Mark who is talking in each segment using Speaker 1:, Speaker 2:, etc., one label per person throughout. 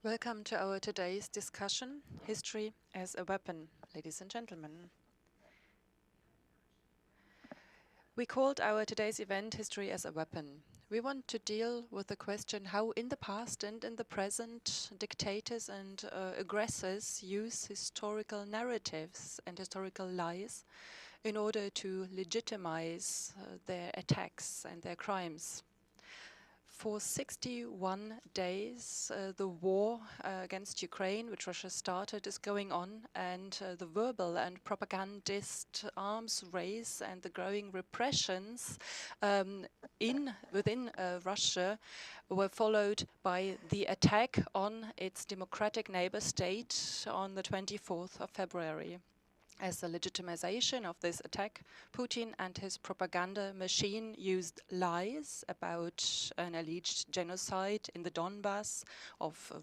Speaker 1: Welcome to our today's discussion, History as a Weapon, ladies and gentlemen. We called our today's event History as a Weapon. We want to deal with the question how in the past and in the present dictators and aggressors use historical narratives and historical lies in order to legitimize their attacks and their crimes. For 61 days, the war against Ukraine, which Russia started, is going on, and the verbal and propagandist arms race and the growing repressions within Russia were followed by the attack on its democratic neighbor state on the 24th of February. As a legitimization of this attack, Putin and his propaganda machine used lies about an alleged genocide in the Donbass of the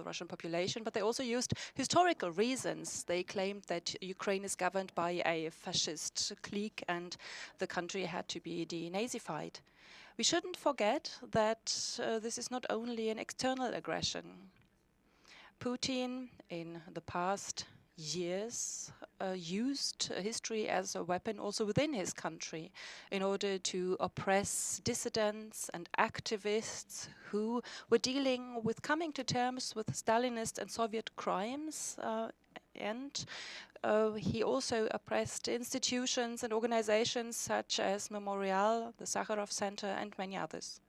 Speaker 1: Russian population, but they also used historical reasons. They claimed that Ukraine is governed by a fascist clique and the country had to be denazified. We shouldn't forget that this is not only an external aggression. Putin, in the past years, used history as a weapon also within his country in order to oppress dissidents and activists who were dealing with coming to terms with Stalinist and Soviet crimes, and he also oppressed institutions and organizations such as Memorial, the Sakharov Center, and many others.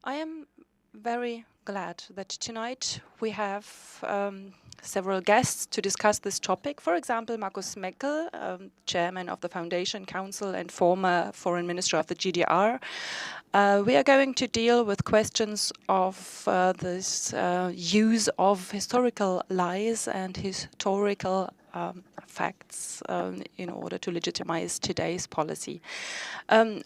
Speaker 1: I am very glad that tonight we have several guests to discuss this topic. For example, Markus Meckel, chairman of the Foundation Council and former foreign minister of the GDR. We are going to deal with questions of this use of historical lies and historical facts in order to legitimize today's policy.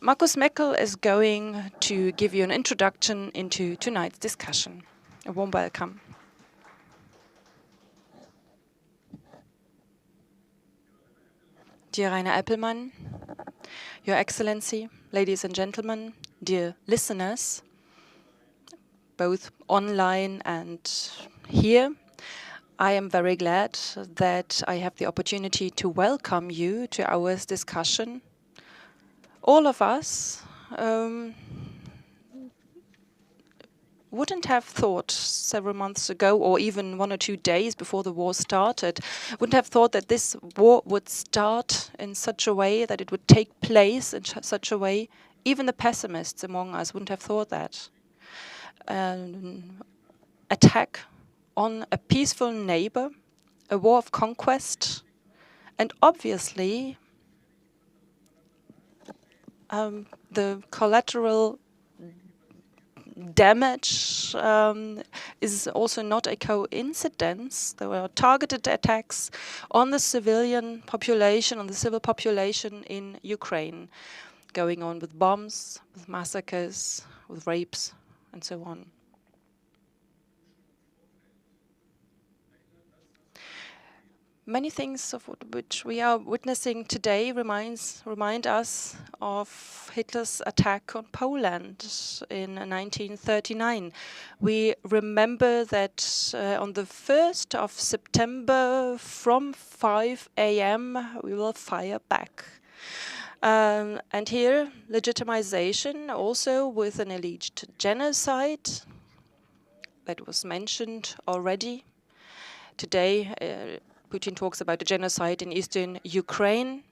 Speaker 1: Markus Meckel is going to give you an introduction into tonight's discussion. A warm welcome. Dear Rainer Appelmann, Your Excellency, ladies and gentlemen, dear listeners, both online and here, I am very glad that I have the opportunity to welcome you to our discussion. All of us wouldn't have thought several months ago, or even 1 or 2 days before the war started, wouldn't have thought that this war would start in such a way, that it would take place in such a way. Even the pessimists among us wouldn't have thought that. An attack on a peaceful neighbor, a war of conquest, and obviously the collateral damage is also not a coincidence. There were targeted attacks on the civilian population, on the civil population in Ukraine, going on with bombs, with massacres, with rapes, and so on. Many things of which we are witnessing today remind us of Hitler's attack on Poland in 1939. We remember that on the 1st of September from 5 a.m. we will fire back. And here, legitimization also with an alleged genocide that was mentioned already. Today, Putin talks about a genocide in eastern Ukraine.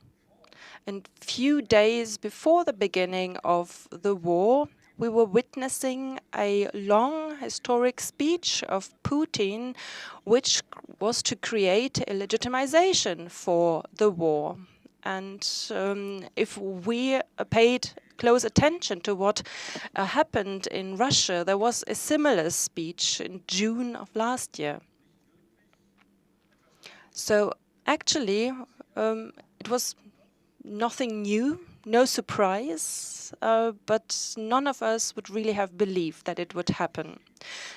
Speaker 1: And few days before the beginning of the war, we were witnessing a long historic speech of Putin, which was to create a legitimization for the war. And if we paid close attention to what happened in Russia, there was a similar speech in June of last year. So actually, it was nothing new, no surprise, but none of us would really have believed that it would happen.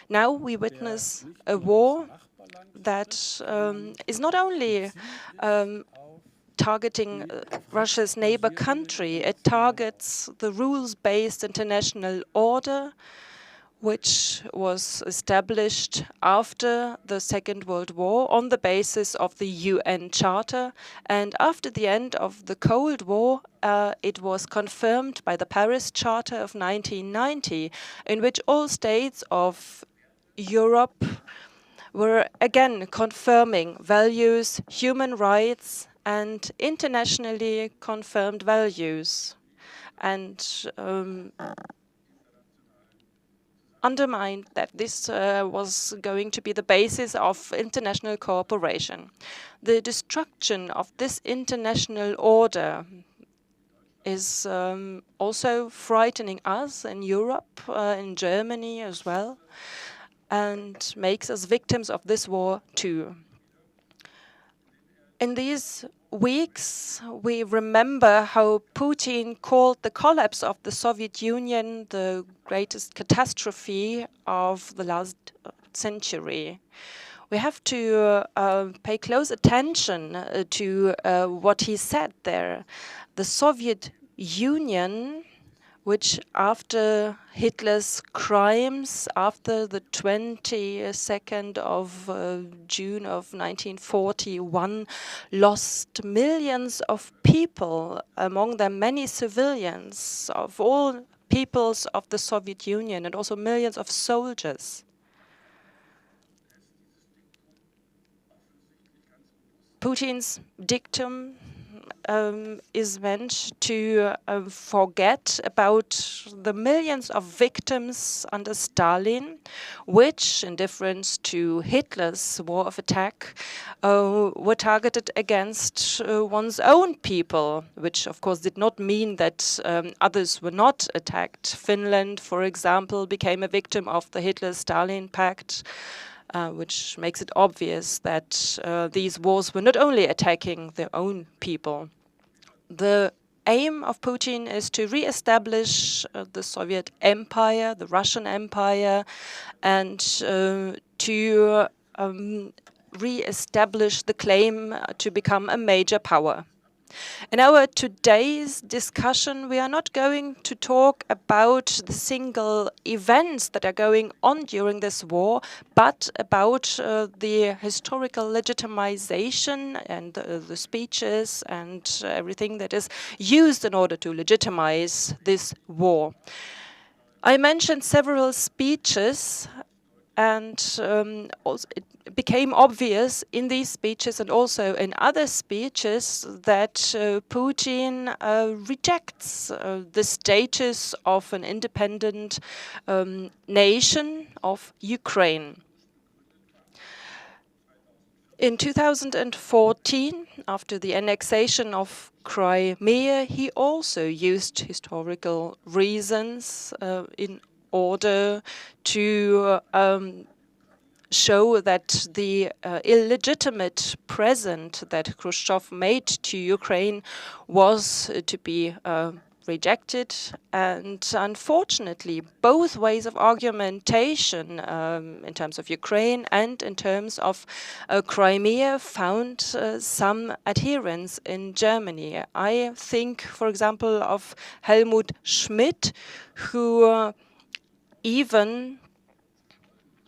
Speaker 1: Now we witness a war that is not only targeting Russia's neighbor country, it targets the rules-based international order, which was established after the Second World War on the basis of the UN Charter. And after the end of the Cold War, it was confirmed by the Paris Charter of 1990, in which all states of Europe were again confirming values, human rights, and internationally confirmed values, and undermined that this was going to be the basis of international cooperation. The destruction of this international order is also frightening us in Europe, in Germany as well, and makes us victims of this war too. In these weeks, we remember how Putin called the collapse of the Soviet Union the greatest catastrophe of the last century. We have to pay close attention to what he said there. The Soviet Union, which after Hitler's crimes, after the 22nd of June of 1941, lost millions of people, among them many civilians, of all peoples of the Soviet Union, and also millions of soldiers. Putin's dictum is meant to forget about the millions of victims under Stalin, which, in difference to Hitler's war of attack, were targeted against one's own people, which of course did not mean that others were not attacked. Finland, for example, became a victim of the Hitler-Stalin pact, which makes it obvious that these wars were not only attacking their own people. The aim of Putin is to re-establish the Soviet Empire, the Russian Empire, and to re-establish the claim to become a major power. In our today's discussion, we are not going to talk about the single events that are going on during this war, but about the historical legitimization and the speeches and everything that is used in order to legitimize this war. I mentioned several speeches, and also it became obvious in these speeches and also in other speeches that Putin rejects the status of an independent nation of Ukraine. In 2014, after the annexation of Crimea, he also used historical reasons in order to show that the illegitimate present that Khrushchev made to Ukraine was to be rejected. And unfortunately, both ways of argumentation in terms of Ukraine and in terms of Crimea found some adherents in Germany. I think, for example, of Helmut Schmidt, who even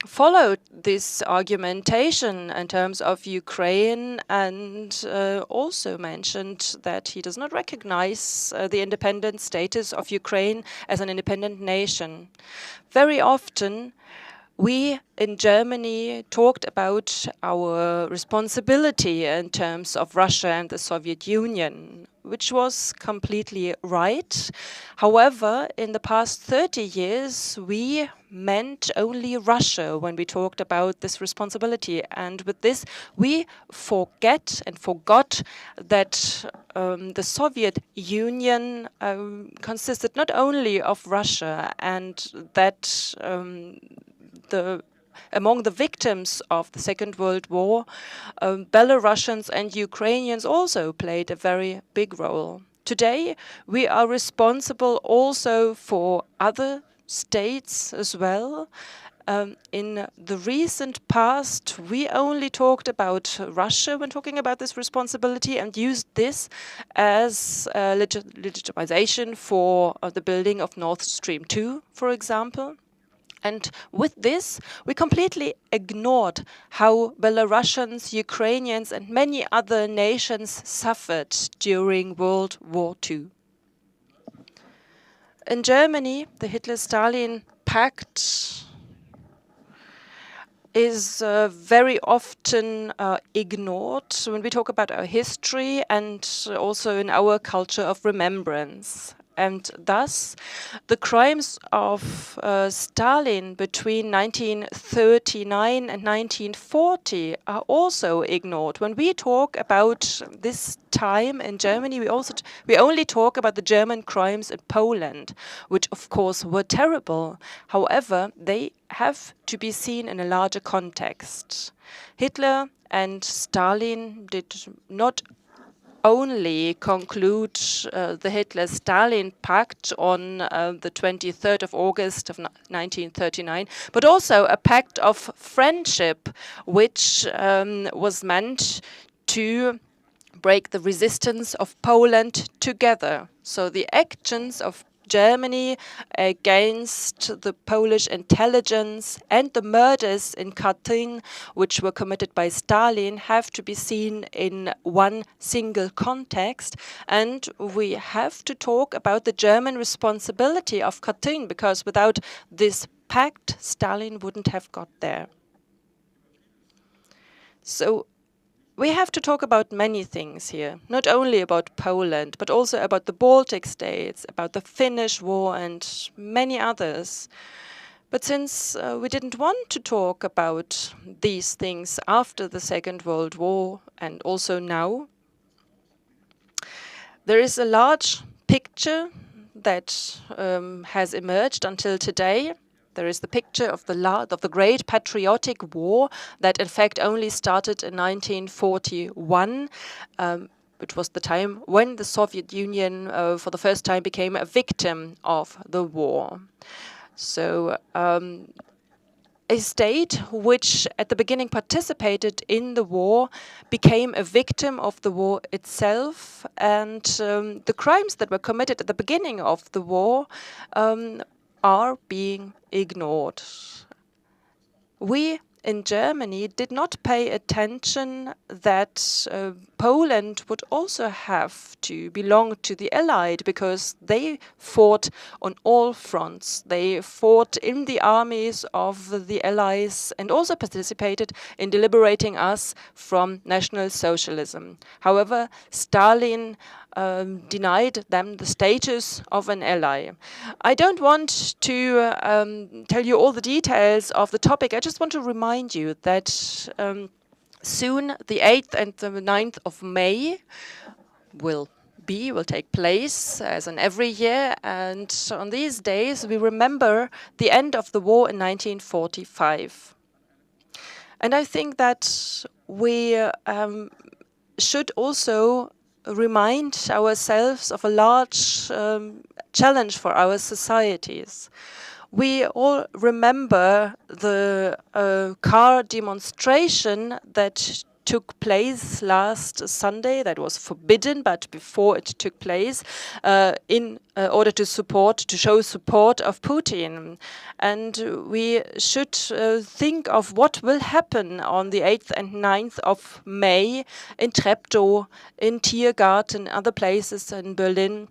Speaker 1: followed this argumentation in terms of Ukraine and also mentioned that he does not recognize the independent status of Ukraine as an independent nation. Very often, we in Germany talked about our responsibility in terms of Russia and the Soviet Union, which was completely right. However, in the past 30 years, we meant only Russia when we talked about this responsibility. And with this, we forget and forgot that the Soviet Union consisted not only of Russia, and that among the victims of the Second World War, Belarusians and Ukrainians also played a very big role. Today, we are responsible also for other states as well. In the recent past, we only talked about Russia when talking about this responsibility and used this as legitimization for the building of Nord Stream 2, for example. And with this, we completely ignored how Belarusians, Ukrainians, and many other nations suffered during World War II. In Germany, the Hitler-Stalin Pact is very often ignored when we talk about our history and also in our culture of remembrance. And thus, the crimes of Stalin between 1939 and 1940 are also ignored. When we talk about this time in Germany, we only talk about the German crimes in Poland, which of course were terrible. However, they have to be seen in a larger context. Hitler and Stalin did not only conclude the Hitler-Stalin Pact on the 23rd of August of 1939, but also a pact of friendship, which was meant to break the resistance of Poland together. So the actions of Germany against the Polish intelligence and the murders in Kharkiv, which were committed by Stalin, have to be seen in one single context. And we have to talk about the German responsibility of Kharkiv, because without this pact, Stalin wouldn't have got there. So we have to talk about many things here, not only about Poland, but also about the Baltic states, about the Finnish War and many others. But since we didn't want to talk about these things after the Second World War and also now, there is a large picture that has emerged until today. There is the picture of the Great Patriotic War that in fact only started in 1941, which was the time when the Soviet Union for the first time became a victim of the war. So a state which at the beginning participated in the war became a victim of the war itself, and the crimes that were committed at the beginning of the war are being ignored. We in Germany did not pay attention that Poland would also have to belong to the Allied, because they fought on all fronts. They fought in the armies of the Allies and also participated in liberating us from National Socialism. However, Stalin denied them the status of an ally. I don't want to tell you all the details of the topic. I just want to remind you that soon the 8th and the 9th of May will take place as in every year, and on these days we remember the end of the war in 1945. And I think that we should also remind ourselves of a large challenge for our societies. We all remember the car demonstration that took place last Sunday, that was forbidden, but before it took place, in order to show support of Putin. And we should think of what will happen on the 8th and 9th of May in Treptow, in Tiergarten, other places in Berlin.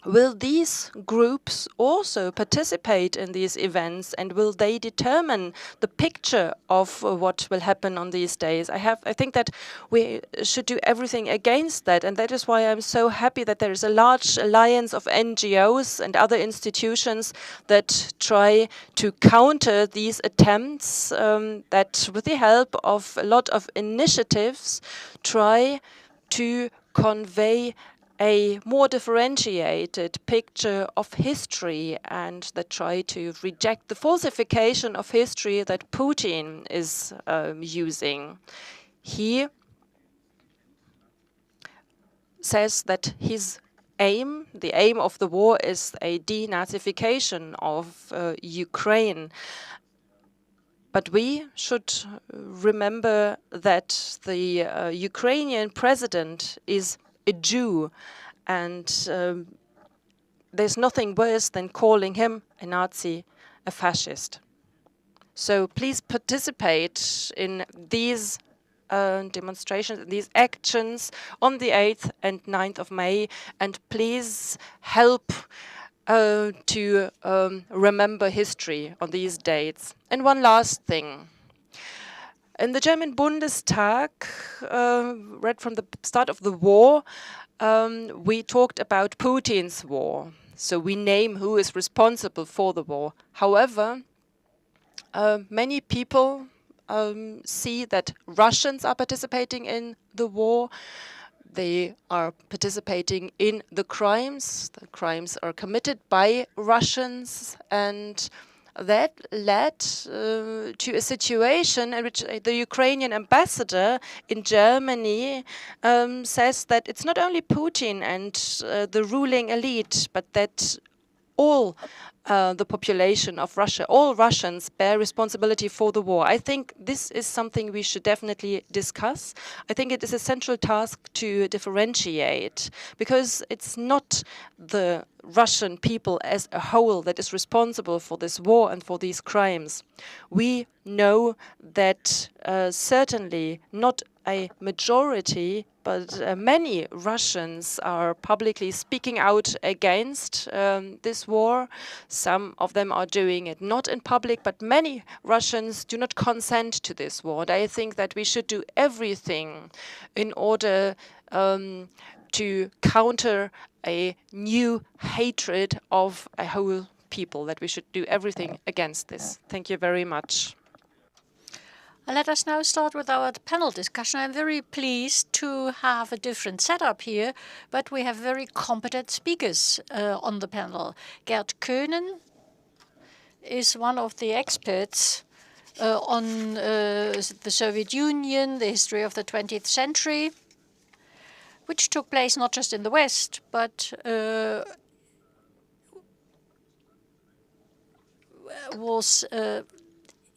Speaker 1: Will these groups also participate in these events, and will they determine the picture of what will happen on these days? I think that we should do everything against that, and that is why I'm so happy that there is a large alliance of NGOs and other institutions that try to counter these attempts, that with the help of a lot of initiatives try to convey a more differentiated picture of history, and that try to reject the falsification of history that Putin is using. He says that his aim, the aim of the war, is a denazification of Ukraine. But we should remember that the Ukrainian president is a Jew, and there's nothing worse than calling him a Nazi, a fascist. So please participate in these demonstrations, these actions on the 8th and 9th of May, and please help to remember history on these dates. And one last thing. In the German Bundestag, right from the start of the war, we talked about Putin's war. So we name who is responsible for the war. However, many people see that Russians are participating in the war. They are participating in the crimes. The crimes are committed by Russians, and that led to a situation in which the Ukrainian ambassador in Germany says that it's not only Putin and the ruling elite, but that all the population of Russia, all Russians bear responsibility for the war. I think this is something we should definitely discuss. I think it is a central task to differentiate, because it's not the Russian people as a whole that is responsible for this war and for these crimes. We know that certainly not a majority, but many Russians are publicly speaking out against this war. Some of them are doing it not in public, but many Russians do not consent to this war. And I think that we should do everything in order to counter a new hatred of a whole people, that we should do everything against this. Thank you very much.
Speaker 2: Let us now start with our panel discussion. I'm very pleased to have a different setup here, but we have very competent speakers on the panel. Gerd Köhnen is one of the experts on the Soviet Union, the history of the 20th century, which took place not just in the West, but was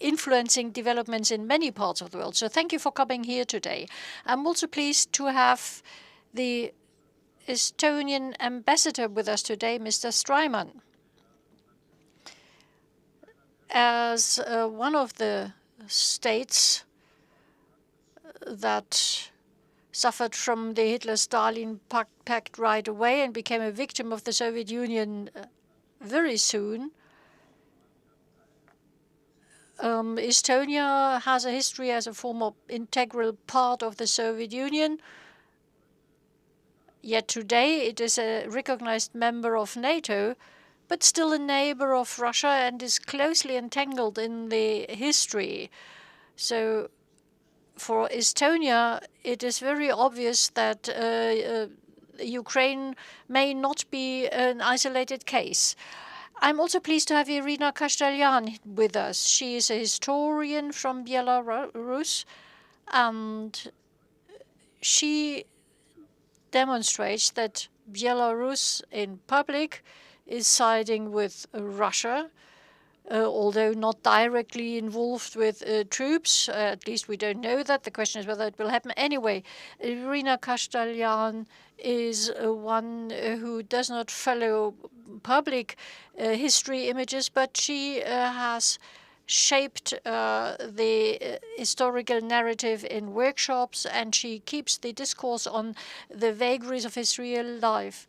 Speaker 2: influencing developments in many parts of the world. So thank you for coming here today. I'm also pleased to have the Estonian ambassador with us today, Mr. Straiman. As one of the states that suffered from the Hitler-Stalin pact right away and became a victim of the Soviet Union very soon, Estonia has a history as a former integral part of the Soviet Union. Yet today it is a recognized member of NATO, but still a neighbor of Russia and is closely entangled in the history. So for Estonia, it is very obvious that Ukraine may not be an isolated case. I'm also pleased to have Irina Kastelyan with us. She is a historian from Belarus, and she demonstrates that Belarus in public is siding with Russia, although not directly involved with troops. At least we don't know that. The question is whether it will happen. Anyway, Irina Kastelyan is one who does not follow public history images, but she has shaped the historical narrative in workshops, and she keeps the discourse on the vagaries of history alive.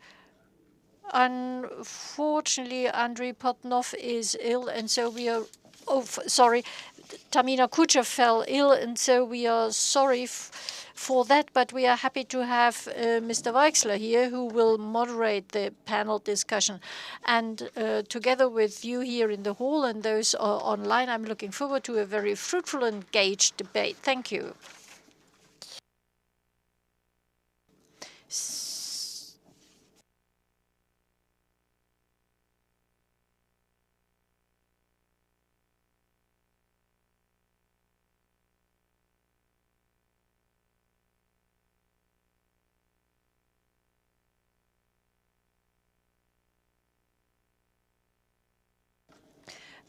Speaker 2: Unfortunately, Andrei Potnov is ill, and so we are. Oh, sorry, Tamina Kucher fell ill, and so we are sorry for that. But we are happy to have Mr. Weixler here, who will moderate the panel discussion. And together with you here in the hall and those online, I'm looking forward to a very fruitful and engaged debate. Thank you.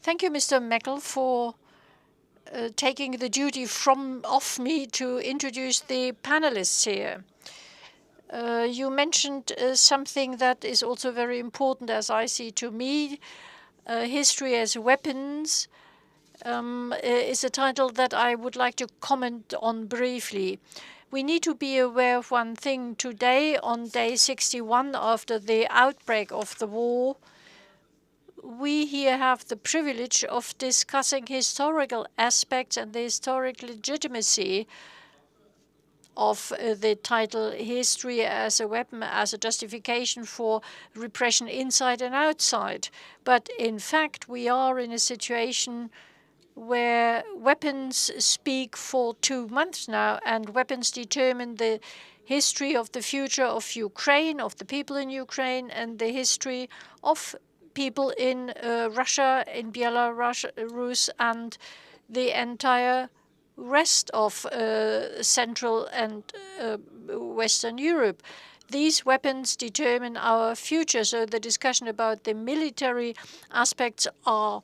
Speaker 2: Thank you, Mr. Meckel, for taking the duty off me to introduce the panelists here. You mentioned something that is also very important, as I see to me, history as weapons. is a title that I would like to comment on briefly. We need to be aware of one thing. Today, on day 61 after the outbreak of the war, we here have the privilege of discussing historical aspects and the historic legitimacy of the title History as a Weapon, as a justification for repression inside and outside. But in fact, we are in a situation where weapons speak for 2 months now, and weapons determine the history of the future of Ukraine, of the people in Ukraine, and the history of people in Russia, in Belarus, and the entire rest of Central and Western Europe. These weapons determine our future, so the discussion about the military aspects are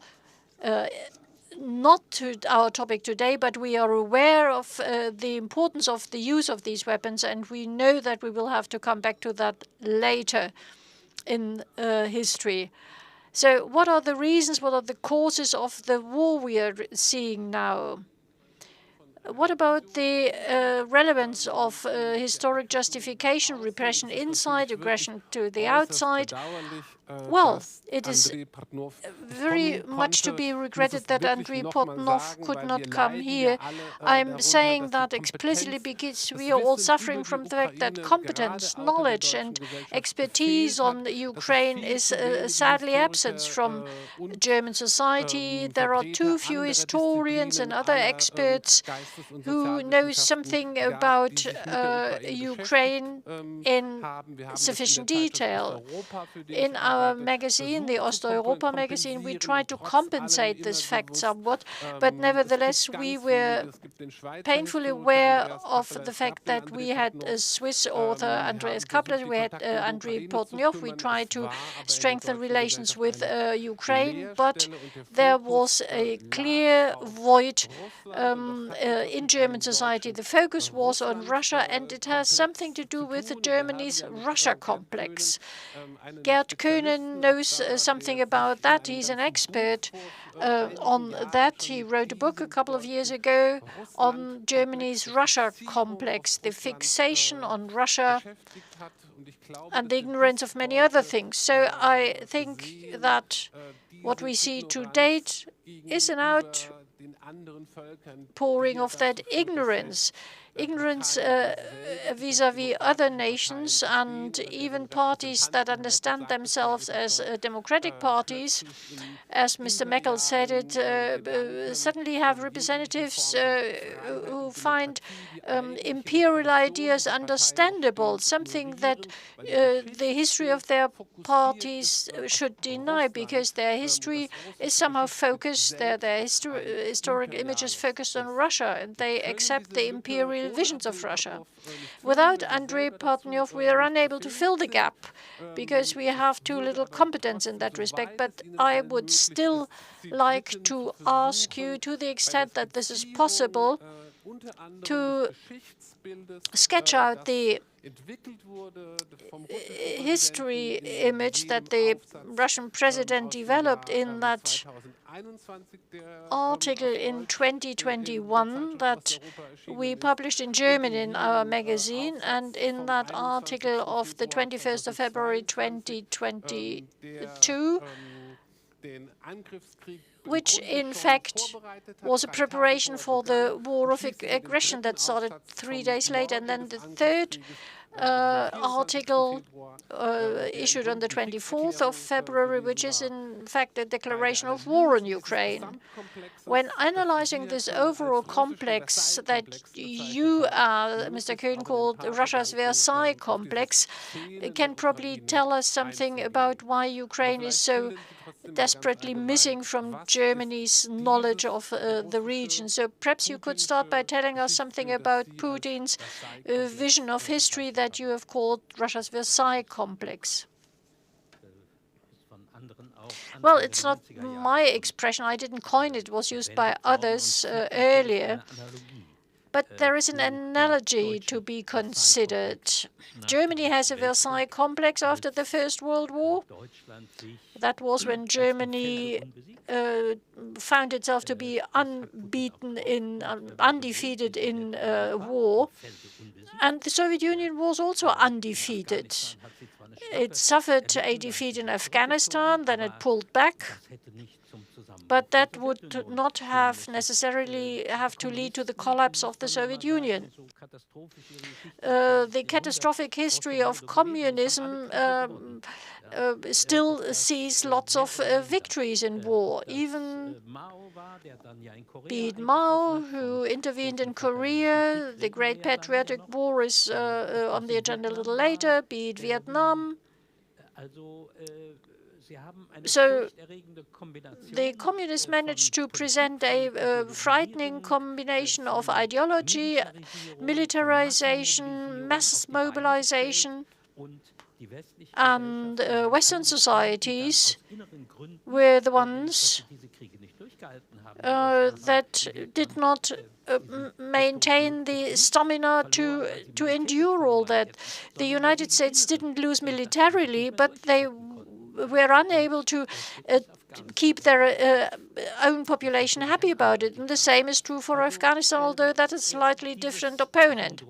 Speaker 2: not our topic today, but we are aware of the importance of the use of these weapons, and we know that we will have to come back to that later in history. So what are the reasons, what are the causes of the war we are seeing now? What about the relevance of historic justification, repression inside, aggression to the outside? Well, it is very much to be regretted that Andrei Portnov could not come here. I'm saying that explicitly because we are all suffering from the fact that competence, knowledge, and expertise on Ukraine is sadly absent from German society. There are too few historians and other experts who know something about Ukraine in sufficient detail. In our magazine, the Osteuropa magazine, we tried to compensate this fact somewhat, but nevertheless we were painfully aware of the fact that we had a Swiss author, Andreas Kappler, we had Andrei Portnov. We tried to strengthen relations with Ukraine, but there was a clear void in German society. The focus was on Russia, and it has something to do with Germany's Russia complex. Gerd Köhnen knows something about that. He's an expert on that. He wrote a book a couple of years ago on Germany's Russia complex, the fixation on Russia and the ignorance of many other things. So I think that what we see to date is an outpouring of that ignorance vis-à-vis other nations and even parties that understand themselves as democratic parties. As Mr. Meckel said it, suddenly have representatives who find imperial ideas understandable, something that the history of their parties should deny, because their history is somehow focused, their historic image is focused on Russia, and they accept the imperial visions of Russia. Without Andrei Portnov, we are unable to fill the gap because we have too little competence in that respect. But I would still like to ask you, to the extent that this is possible, to sketch out the history image that the Russian president developed in that article in 2021 that we published in German in our magazine, and in that article of the 21st of February 2022, which in fact was a preparation for the war of aggression that started 3 days later. And then the third article issued on the 24th of February, which is in fact a declaration of war on Ukraine. When analyzing this overall complex that you, Mr. Köhn, called Russia's Versailles complex, can probably tell us something about why Ukraine is so desperately missing from Germany's knowledge of the region. So perhaps you could start by telling us something about Putin's vision of history that you have called Russia's Versailles complex. Well, it's not my expression. I didn't coin it. It was used by others earlier. But there is an analogy to be considered. Germany has a Versailles complex after the First World War. That was when Germany found itself to be undefeated in war. And the Soviet Union was also undefeated. It suffered a defeat in Afghanistan, then it pulled back. But that would not have necessarily have to lead to the collapse of the Soviet Union. The catastrophic history of communism still sees lots of victories in war. Even be it Mao, who intervened in Korea, the Great Patriotic War is on the agenda a little later, be it Vietnam. So the communists managed to present a frightening combination of ideology, militarization, mass mobilization, and Western societies were the ones that did not maintain the stamina to endure all that. The United States didn't lose militarily, but they were unable to keep their own population happy about it. And the same is true for Afghanistan, although that is a slightly different opponent.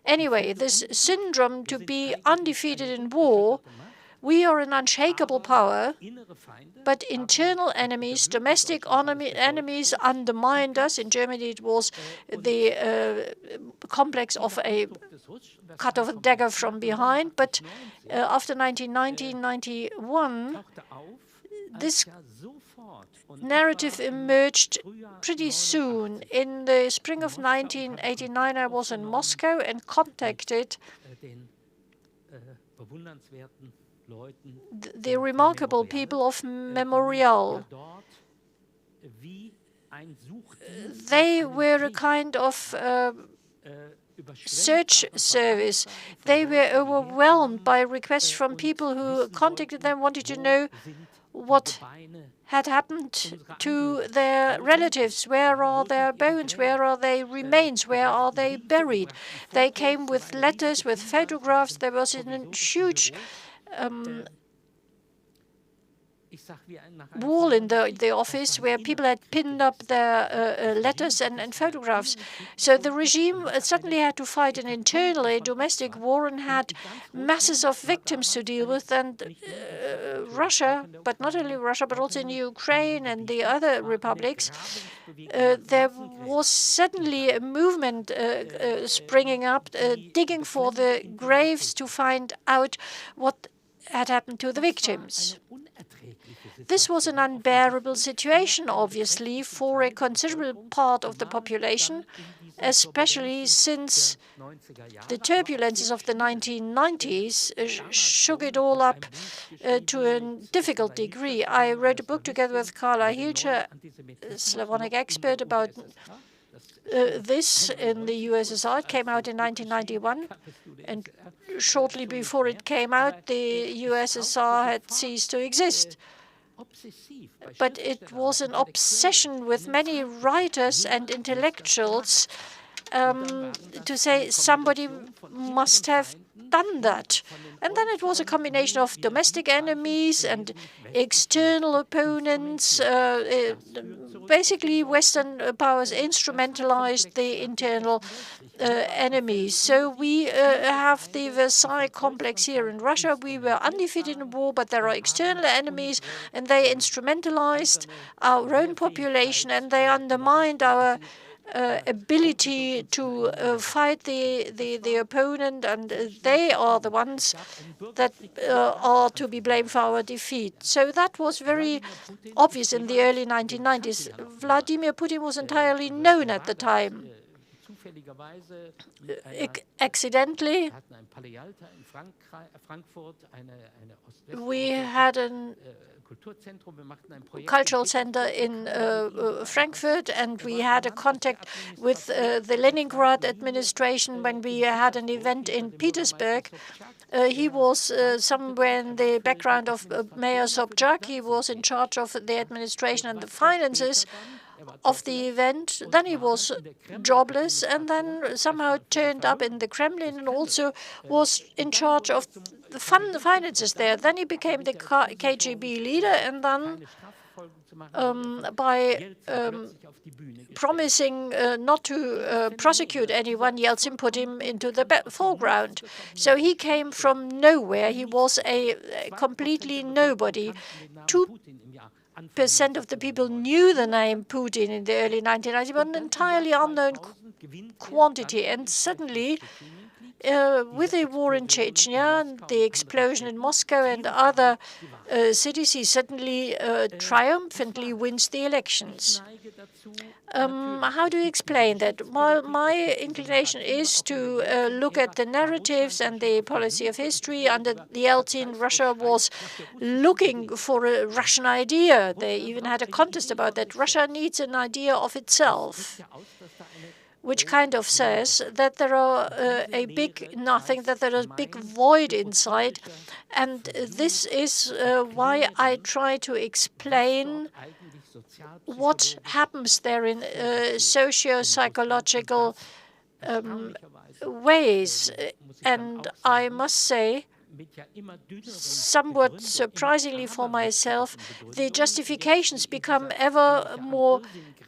Speaker 2: Anyway, this syndrome to be undefeated in war, we are an unshakable power, but internal enemies, domestic enemies undermined us. In Germany, it was the complex of a cut of a dagger from behind. But after 1991, this narrative emerged pretty soon. In the spring of 1989, I was in Moscow and contacted the remarkable people of Memorial. They were a kind of search service. They were overwhelmed by requests from people who contacted them, wanted to know what had happened to their relatives. Where are their bones? Where are their remains? Where are they buried? They came with letters, with photographs. There was a huge wall in the office where people had pinned up their letters and photographs. So the regime suddenly had to fight an internal, a domestic war, and had masses of victims to deal with. And Russia, but not only Russia, but also in Ukraine and the other republics, there was suddenly a movement springing up, digging for the graves to find out what had happened to the victims. This was an unbearable situation, obviously, for a considerable part of the population, especially since the turbulences of the 1990s shook it all up to a difficult degree. I wrote a book together with Carla Hilscher, a Slavonic expert, about this in the USSR. It came out in 1991, and shortly before it came out, the USSR had ceased to exist. But it was an obsession with many writers and intellectuals to say somebody must have done that. And then it was a combination of domestic enemies and external opponents. Basically, Western powers instrumentalized the internal enemies. So we have the Versailles complex here in Russia. We were undefeated in war, but there are external enemies, and they instrumentalized our own population, and they undermined our ability to fight the opponent, and they are the ones that are to be blamed for our defeat. So that was very obvious in the early 1990s. Vladimir Putin was entirely known at the time. Accidentally, we had a cultural center in Frankfurt, and we had a contact with the Leningrad administration when we had an event in Petersburg. He was somewhere in the background of Mayor Sobchak. He was in charge of the administration and the finances. of the event. Then he was jobless and then somehow turned up in the Kremlin and also was in charge of the finances there. Then he became the KGB leader, and then by promising not to prosecute anyone, Yeltsin put him into the foreground. So he came from nowhere. He was a completely nobody. 2% of the people knew the name Putin in the early 1990s, but an entirely unknown quantity. And suddenly, with the war in Chechnya and the explosion in Moscow and other cities, he suddenly triumphantly wins the elections. How do you explain that? Well, my inclination is to look at the narratives and the policy of history. Under the Yeltsin, Russia was looking for a Russian idea. They even had a contest about that. Russia needs an idea of itself, which kind of says that there are a big nothing, that there is a big void inside. And this is why I try to explain what happens there in socio-psychological ways. And I must say, somewhat surprisingly for myself, the justifications become ever more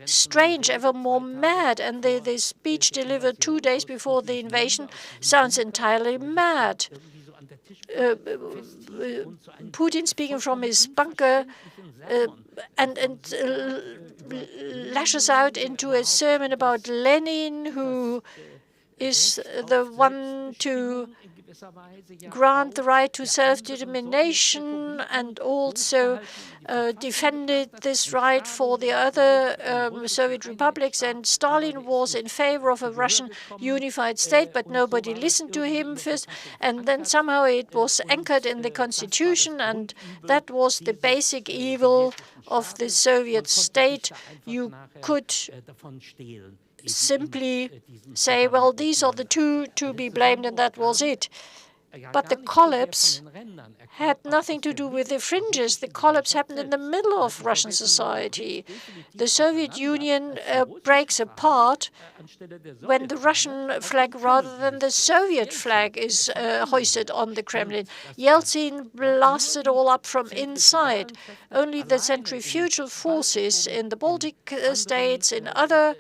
Speaker 2: strange, ever more mad, and the speech delivered 2 days before the invasion sounds entirely mad. Putin speaking from his bunker and lashes out into a sermon about Lenin, who is the one to grant the right to self-determination, and also defended this right for the other Soviet republics. And Stalin was in favor of a Russian unified state, but nobody listened to him first. And then somehow it was anchored in the constitution, and that was the basic evil of the Soviet state. You could simply say, well, these are the two to be blamed, and that was it. But the collapse had nothing to do with the fringes. The collapse happened in the middle of Russian society. The Soviet Union breaks apart when the Russian flag rather than the Soviet flag is hoisted on the Kremlin. Yeltsin blasted all up from inside. Only the centrifugal forces in the Baltic states, in other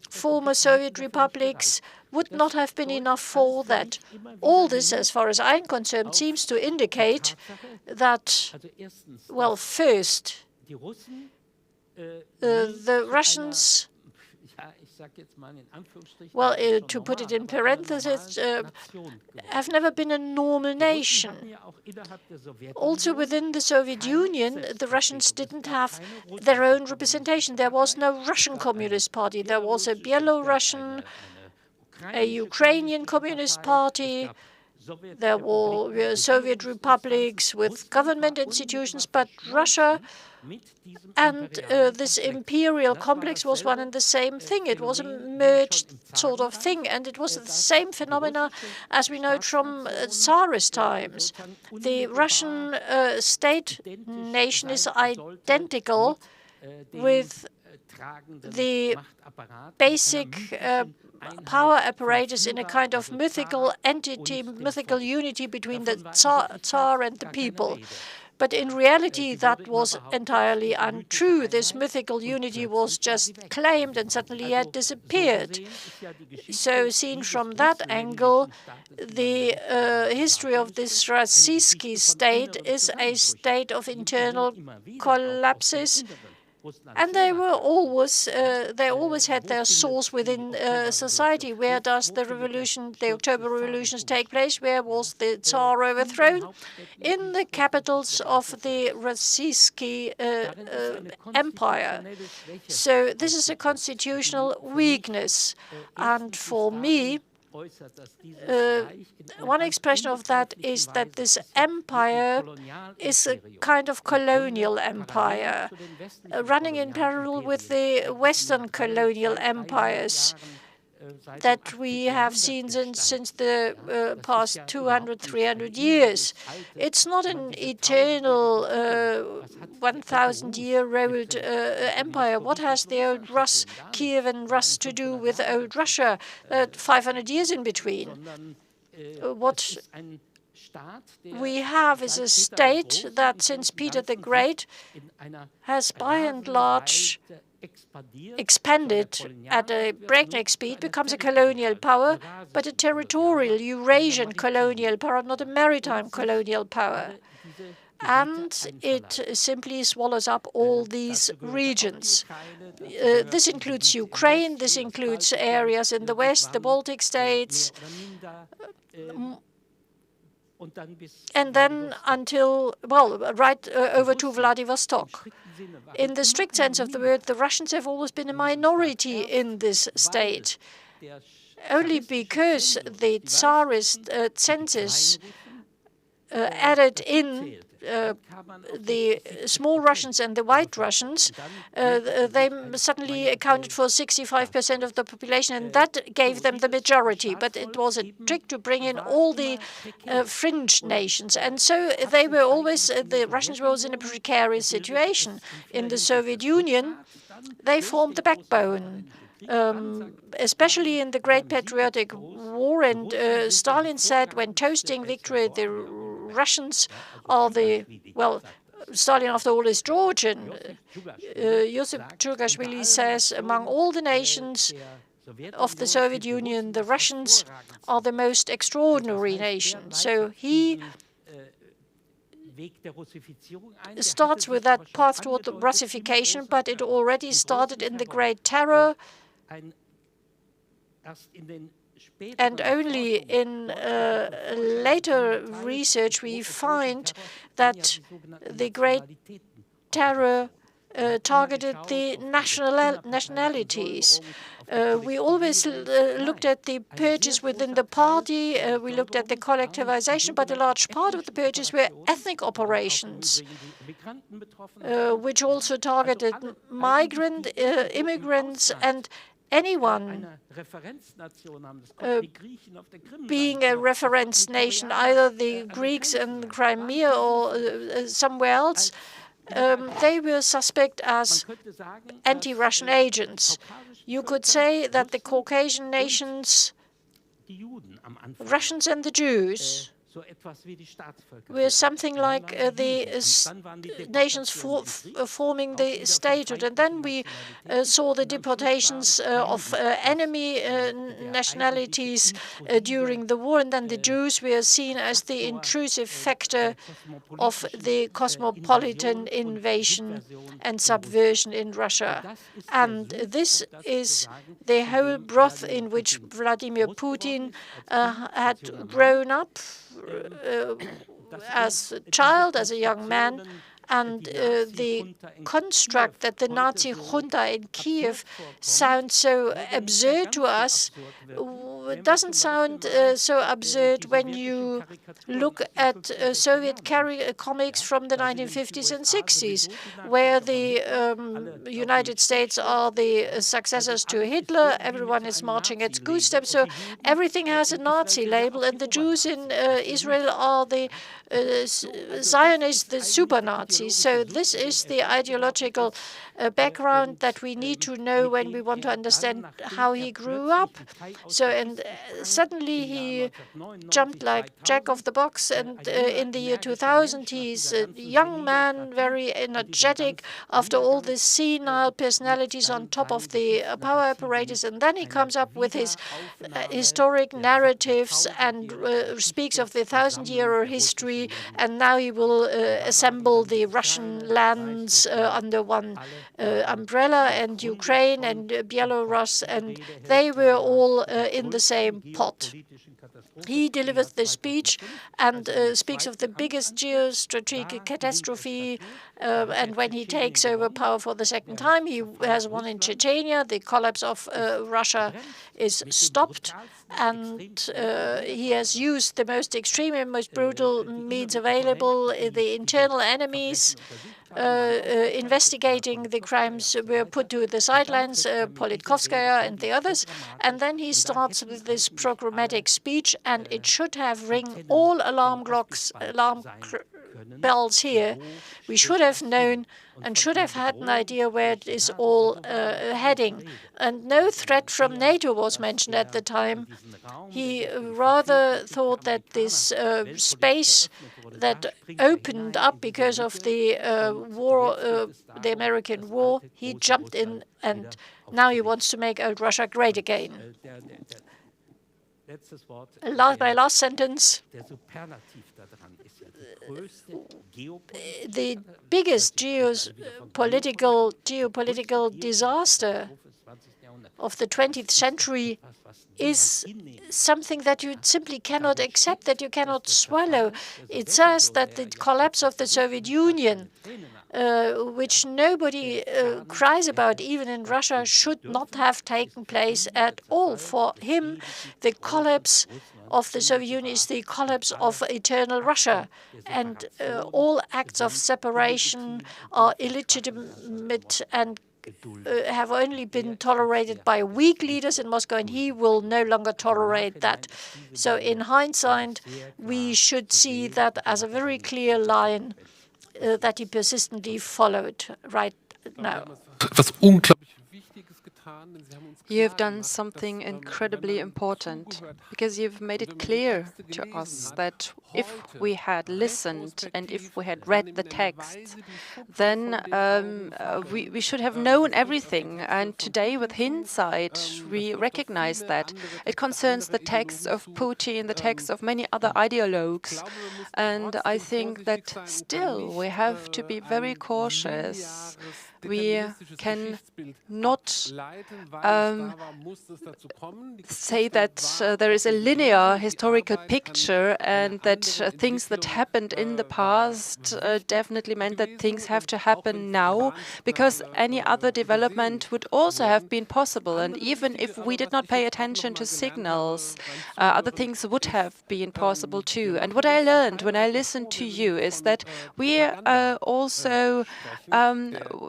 Speaker 2: former Soviet republics, would not have been enough for that. All this, as far as I'm concerned, seems to indicate that, well, first, the Russians, well, to put it in parentheses, have never been a normal nation. Also within the Soviet Union, the Russians didn't have their own representation. There was no Russian Communist Party. There was a Belarusian, a Ukrainian Communist Party. There were Soviet republics with government institutions, but Russia and this imperial complex was one and the same thing. It was a merged sort of thing, and it was the same phenomena as we know it from Tsarist times. The Russian state nation is identical with the basic power apparatus in a kind of mythical entity, mythical unity between the Tsar and the people. But in reality, that was entirely untrue. This mythical unity was just claimed and suddenly had disappeared. So seen from that angle, the history of this Rossiyski state is a state of internal collapses. And they always had their source within society. Where does the revolution, the October revolutions, take place? Where was the Tsar overthrown? In the capitals of the Rossiyski empire. So this is a constitutional weakness. And for me, one expression of that is that this empire is a kind of colonial empire, running in parallel with the Western colonial empires. that we have seen since the past 200, 300 years. It's not an eternal 1,000-year-old empire. What has the old Rus, Kiev and Rus, to do with old Russia? 500 years in between. What we have is a state that since Peter the Great has by and large expanded at a breakneck speed, becomes a colonial power, but a territorial Eurasian colonial power, not a maritime colonial power. And it simply swallows up all these regions. This includes Ukraine, this includes areas in the west, the Baltic states, and then until, well, right over to Vladivostok. In the strict sense of the word, the Russians have always been a minority in this state. Only because the Tsarist census added in the small Russians and the white Russians, they suddenly accounted for 65% of the population, and that gave them the majority. But it was a trick to bring in all the fringe nations. And so they were always, the Russians were always in a precarious situation. In the Soviet Union, they formed the backbone. Especially in the Great Patriotic War, and Stalin said when toasting victory, the Russians are the, well, Stalin after all is Georgian. Josip Chugashvili says among all the nations of the Soviet Union, the Russians are the most extraordinary nation. So he starts with that path toward Russification, but it already started in the Great Terror. And only in later research we find that the Great Terror targeted the nationalities. We always looked at the purges within the party, we looked at the collectivization, but a large part of the purges were ethnic operations, which also targeted immigrants, and anyone being a reference nation, either the Greeks in Crimea or somewhere else, they were suspect as anti-Russian agents. You could say that the Caucasian nations, Russians and the Jews, were something like the nations forming the statehood. And then we saw the deportations of enemy nationalities during the war, and then the Jews were seen as the intrusive factor of the cosmopolitan invasion and subversion in Russia. And this is the whole broth in which Vladimir Putin had grown up as a child, as a young man, and the construct that the Nazi junta in Kiev sounds so absurd to us doesn't sound so absurd when you look at Soviet comics from the 1950s and 60s, where the United States are the successors to Hitler. Everyone is marching at goose step, so everything has a Nazi label, and the Jews in Israel are the Zionists, the super Nazis. So this is the ideological background that we need to know when we want to understand how he grew up. So, and suddenly he jumped like Jack of the Box, and in the year 2000 he's a young man, very energetic, after all these senile personalities on top of the power apparatus, and then he comes up with his historic narratives and speaks of the 1,000-year history, and now he will assemble the Russian lands under one umbrella, and Ukraine and Belarus, and they were all in the same pot. He delivers the speech and speaks of the biggest geostrategic catastrophe And when he takes over power for the second time, he has one in Chechnya. The collapse of Russia is stopped, and he has used the most extreme and most brutal means available. The internal enemies investigating the crimes were put to the sidelines, Politkovskaya and the others, and then he starts with this programmatic speech, and it should have ring all alarm bells here. We should have known and should have had an idea where it is all heading. And no threat from NATO was mentioned at the time. He rather thought that this space that opened up because of the war, the American war, he jumped in, and now he wants to make old Russia great again. My last sentence. The biggest geopolitical disaster of the 20th century is something that you simply cannot accept, that you cannot swallow. It says that the collapse of the Soviet Union, which nobody cries about, even in Russia, should not have taken place at all. For him, the collapse of the Soviet Union is the collapse of eternal Russia, and all acts of separation are illegitimate and have only been tolerated by weak leaders in Moscow, and he will no longer tolerate that. So in hindsight, we should see that as a very clear line that he persistently followed right now.
Speaker 1: You have done something incredibly important, because you've made it clear to us that if we had listened and if we had read the text, then we should have known everything. And today, with hindsight, we recognize that. It concerns the texts of Putin, the texts of many other ideologues. And I think that still we have to be very cautious. We can not say that there is a linear historical picture and that things that happened in the past definitely meant that things have to happen now, because any other development would also have been possible. And even if we did not pay attention to signals, other things would have been possible too. And what I learned when I listened to you is that we also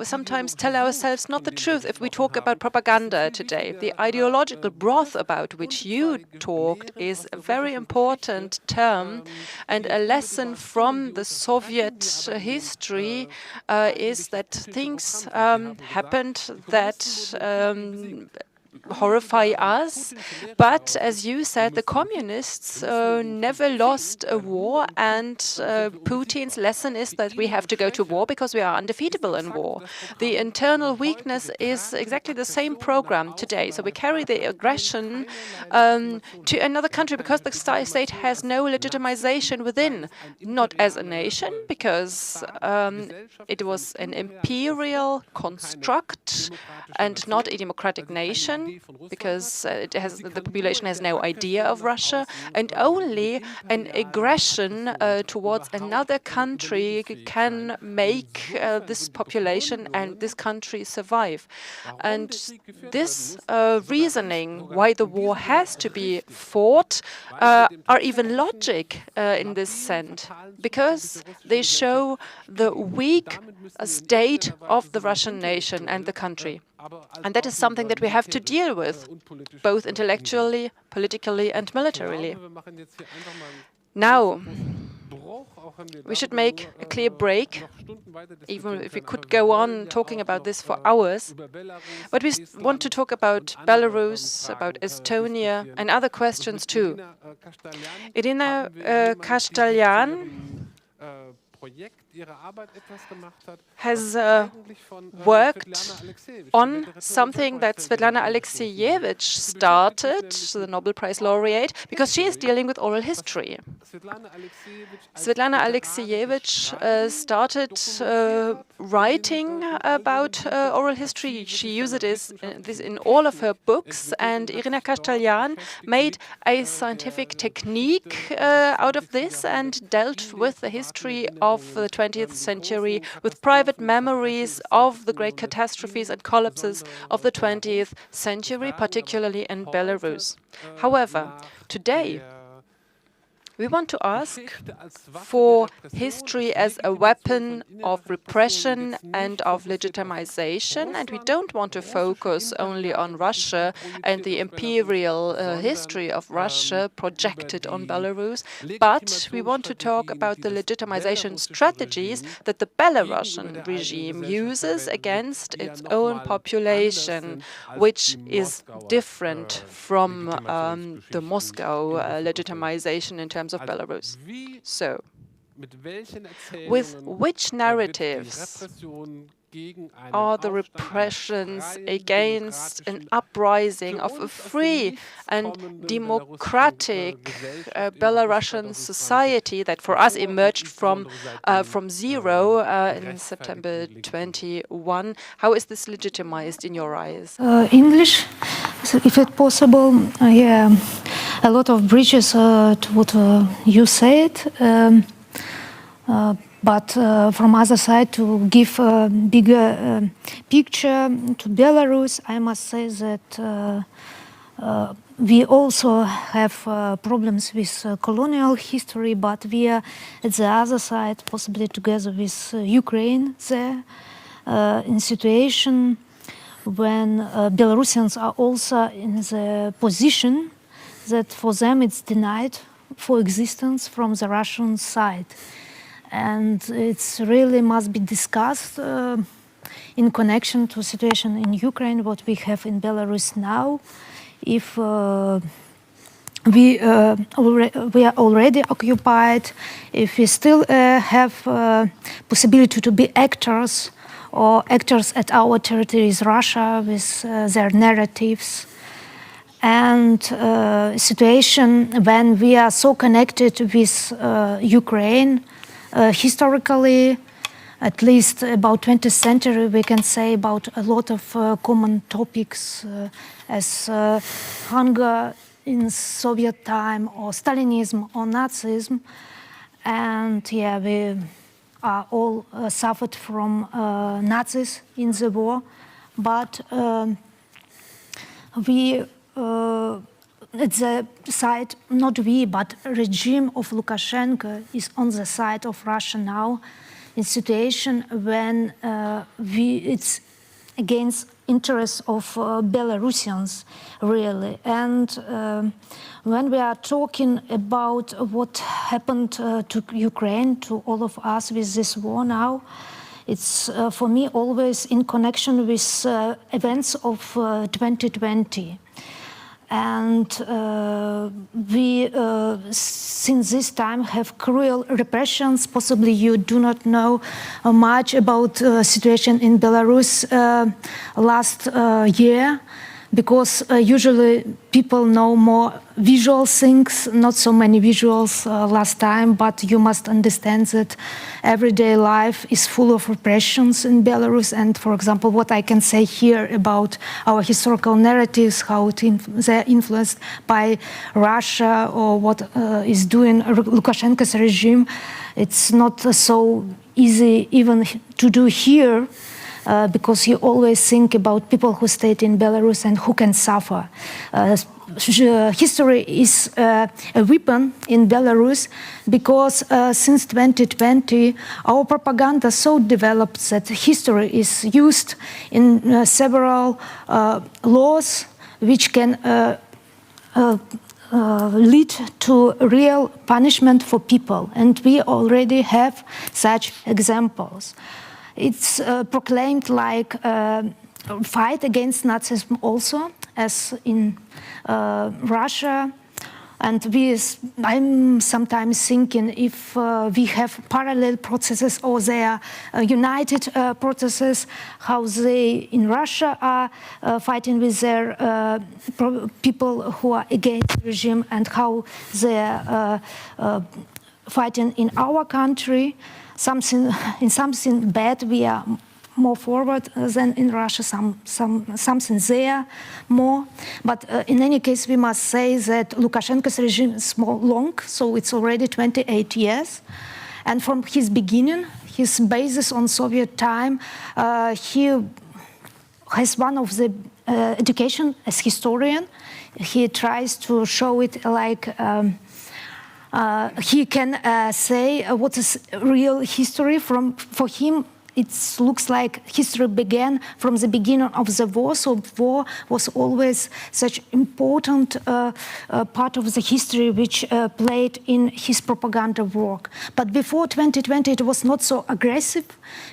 Speaker 1: sometimes tell ourselves not the truth if we talk about propaganda today. The ideological broth about which you talked is a very important term, and a lesson from the Soviet history is that things happened that horrify us. But as you said, the communists never lost a war, and Putin's lesson is that we have to go to war because we are undefeatable in war. The internal weakness is exactly the same program today. So we carry the aggression to another country because the state has no legitimization within, not as a nation, because it was an imperial construct and not a democratic nation, because the population has no idea of Russia, and only an aggression towards another country can make this population and this country survive. And this reasoning why the war has to be fought are even logic in this sense, because they show the weak state of the Russian nation and the country. And that is something that we have to deal with, both intellectually, politically, and militarily. Now, we should make a clear break, even if we could go on talking about this for hours. But we want to talk about Belarus, about Estonia, and other questions too. Irina Kasteljan has worked on something that Svetlana Alexievich started, the Nobel Prize laureate, because she is dealing with oral history. Svetlana Alexievich started writing about oral history. She uses this in all of her books, and Irina Kasteljan made a scientific technique out of this and dealt with the history of of the 20th century with private memories of the great catastrophes and collapses of the 20th century, particularly in Belarus. However, today, we want to ask for history as a weapon of repression and of legitimization, and we don't want to focus only on Russia and the imperial history of Russia projected on Belarus, but we want to talk about the legitimization strategies that the Belarusian regime uses against its own population, which is different from the Moscow legitimization in terms of Belarus. So, with which narratives are the repressions against an uprising of a free and democratic Belarusian society that for us emerged from zero in September 21? How is this legitimized in your eyes?
Speaker 3: English, so if it's possible. Yeah, a lot of bridges to what you said. But from other side, to give a bigger picture to Belarus, I must say that we also have problems with colonial history, but we are at the other side, possibly together with Ukraine there, in situation when Belarusians are also in the position that for them it's denied for existence from the Russian side. And it's really must be discussed in connection to situation in Ukraine, what we have in Belarus now. If we are already occupied, if we still have possibility to be actors or actors at our territories, Russia, with their narratives, and situation when we are so connected with Ukraine, historically, at least about 20th century, we can say about a lot of common topics as hunger in Soviet time, or Stalinism, or Nazism. And yeah, we are all suffered from Nazis in the war. But we at the side, not we, but regime of Lukashenko is on the side of Russia now, in situation when it's against interests of Belarusians, really. And when we are talking about what happened to Ukraine, to all of us with this war now, it's for me always in connection with events of 2020. And we, since this time, have cruel repressions. Possibly you do not know much about the situation in Belarus last year, because usually people know more visual things, not so many visuals last time, but you must understand that everyday life is full of repressions in Belarus. And for example, what I can say here about our historical narratives, how they're influenced by Russia, or what is doing Lukashenko's regime, it's not so easy even to do here. Because you always think about people who stayed in Belarus and who can suffer. History is a weapon in Belarus, because since 2020 our propaganda so developed that history is used in several laws which can lead to real punishment for people, and we already have such examples. It's proclaimed like fight against Nazism also, as in Russia. And I'm sometimes thinking if we have parallel processes, or they are united processes, how they in Russia are fighting with their people who are against the regime, and how they are fighting in our country. In something bad we are more forward than in Russia, something there more. But in any case, we must say that Lukashenko's regime is more long, so it's already 28 years. And from his beginning, his basis on Soviet time, he has one of the education as historian. He tries to show it like he can say what is real history. For him, it looks like history began from the beginning of the war, so war was always such important part of the history which played in his propaganda work. But before 2020, it was not so aggressive,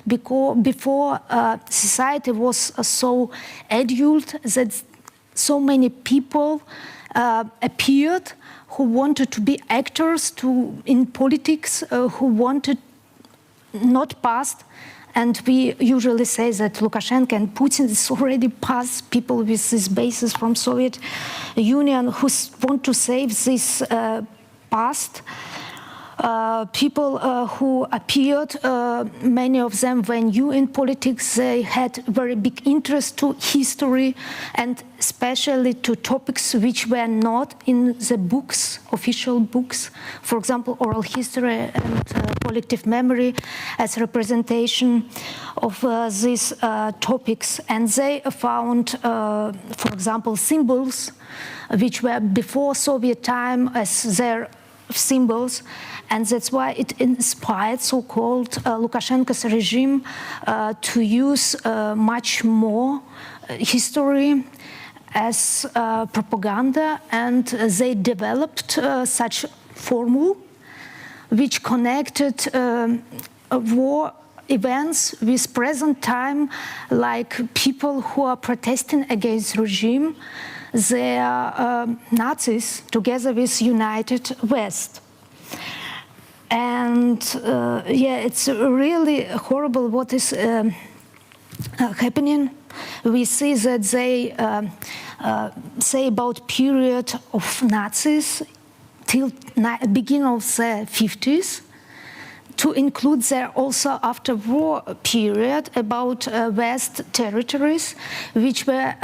Speaker 3: because before society was so adult that so many people appeared who wanted to be actors in politics, who wanted not past. And we usually say that Lukashenko and Putin is already past people with this basis from Soviet Union who want to save this past. People who appeared, many of them were new in politics. They had very big interest to history and especially to topics which were not in the books, official books. For example, oral history and collective memory as representation of these topics. And they found, for example, symbols which were before Soviet time as their symbols, and that's why it inspired so-called Lukashenko's regime to use much more history as propaganda, and they developed such formula which connected war events with present time, like people who are protesting against regime. They are Nazis together with United West. And yeah, it's really horrible what is happening. We see that they say about period of Nazis till beginning of the 50s, to include there also after war period about West territories, which were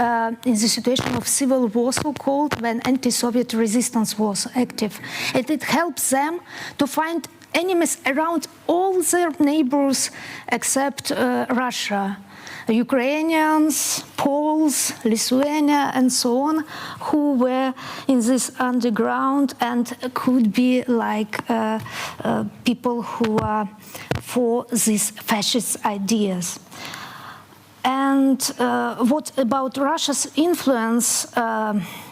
Speaker 3: in the situation of civil war, so-called, when anti-Soviet resistance was active. And it helps them to find enemies around all their neighbors except Russia. Ukrainians, Poles, Lithuania, and so on, who were in this underground and could be like people who are for these fascist ideas. And what about Russia's influence?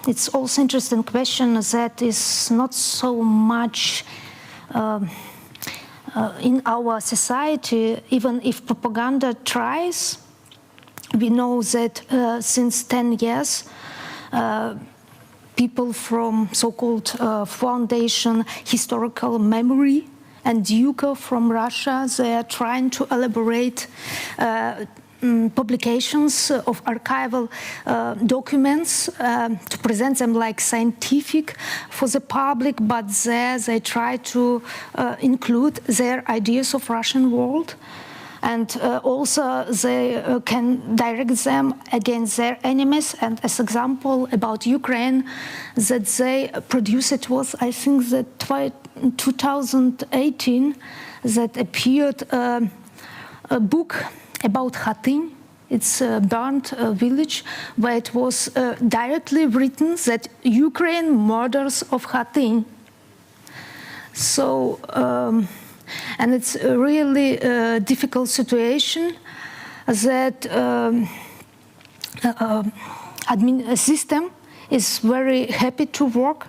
Speaker 3: It's also an interesting question that is not so much in our society, even if propaganda tries. We know that since 10 years, people from so-called Foundation Historical Memory and Duke from Russia, they are trying to elaborate publications of archival documents to present them like scientific for the public, but there they try to include their ideas of Russian world. And also they can direct them against their enemies. And as example about Ukraine, that they produced, it was, I think, that 2018, that appeared a book about Kharkiv. It's a burnt village, where it was directly written that Ukraine murders of Kharkiv. So, and it's a really difficult situation that system is very happy to work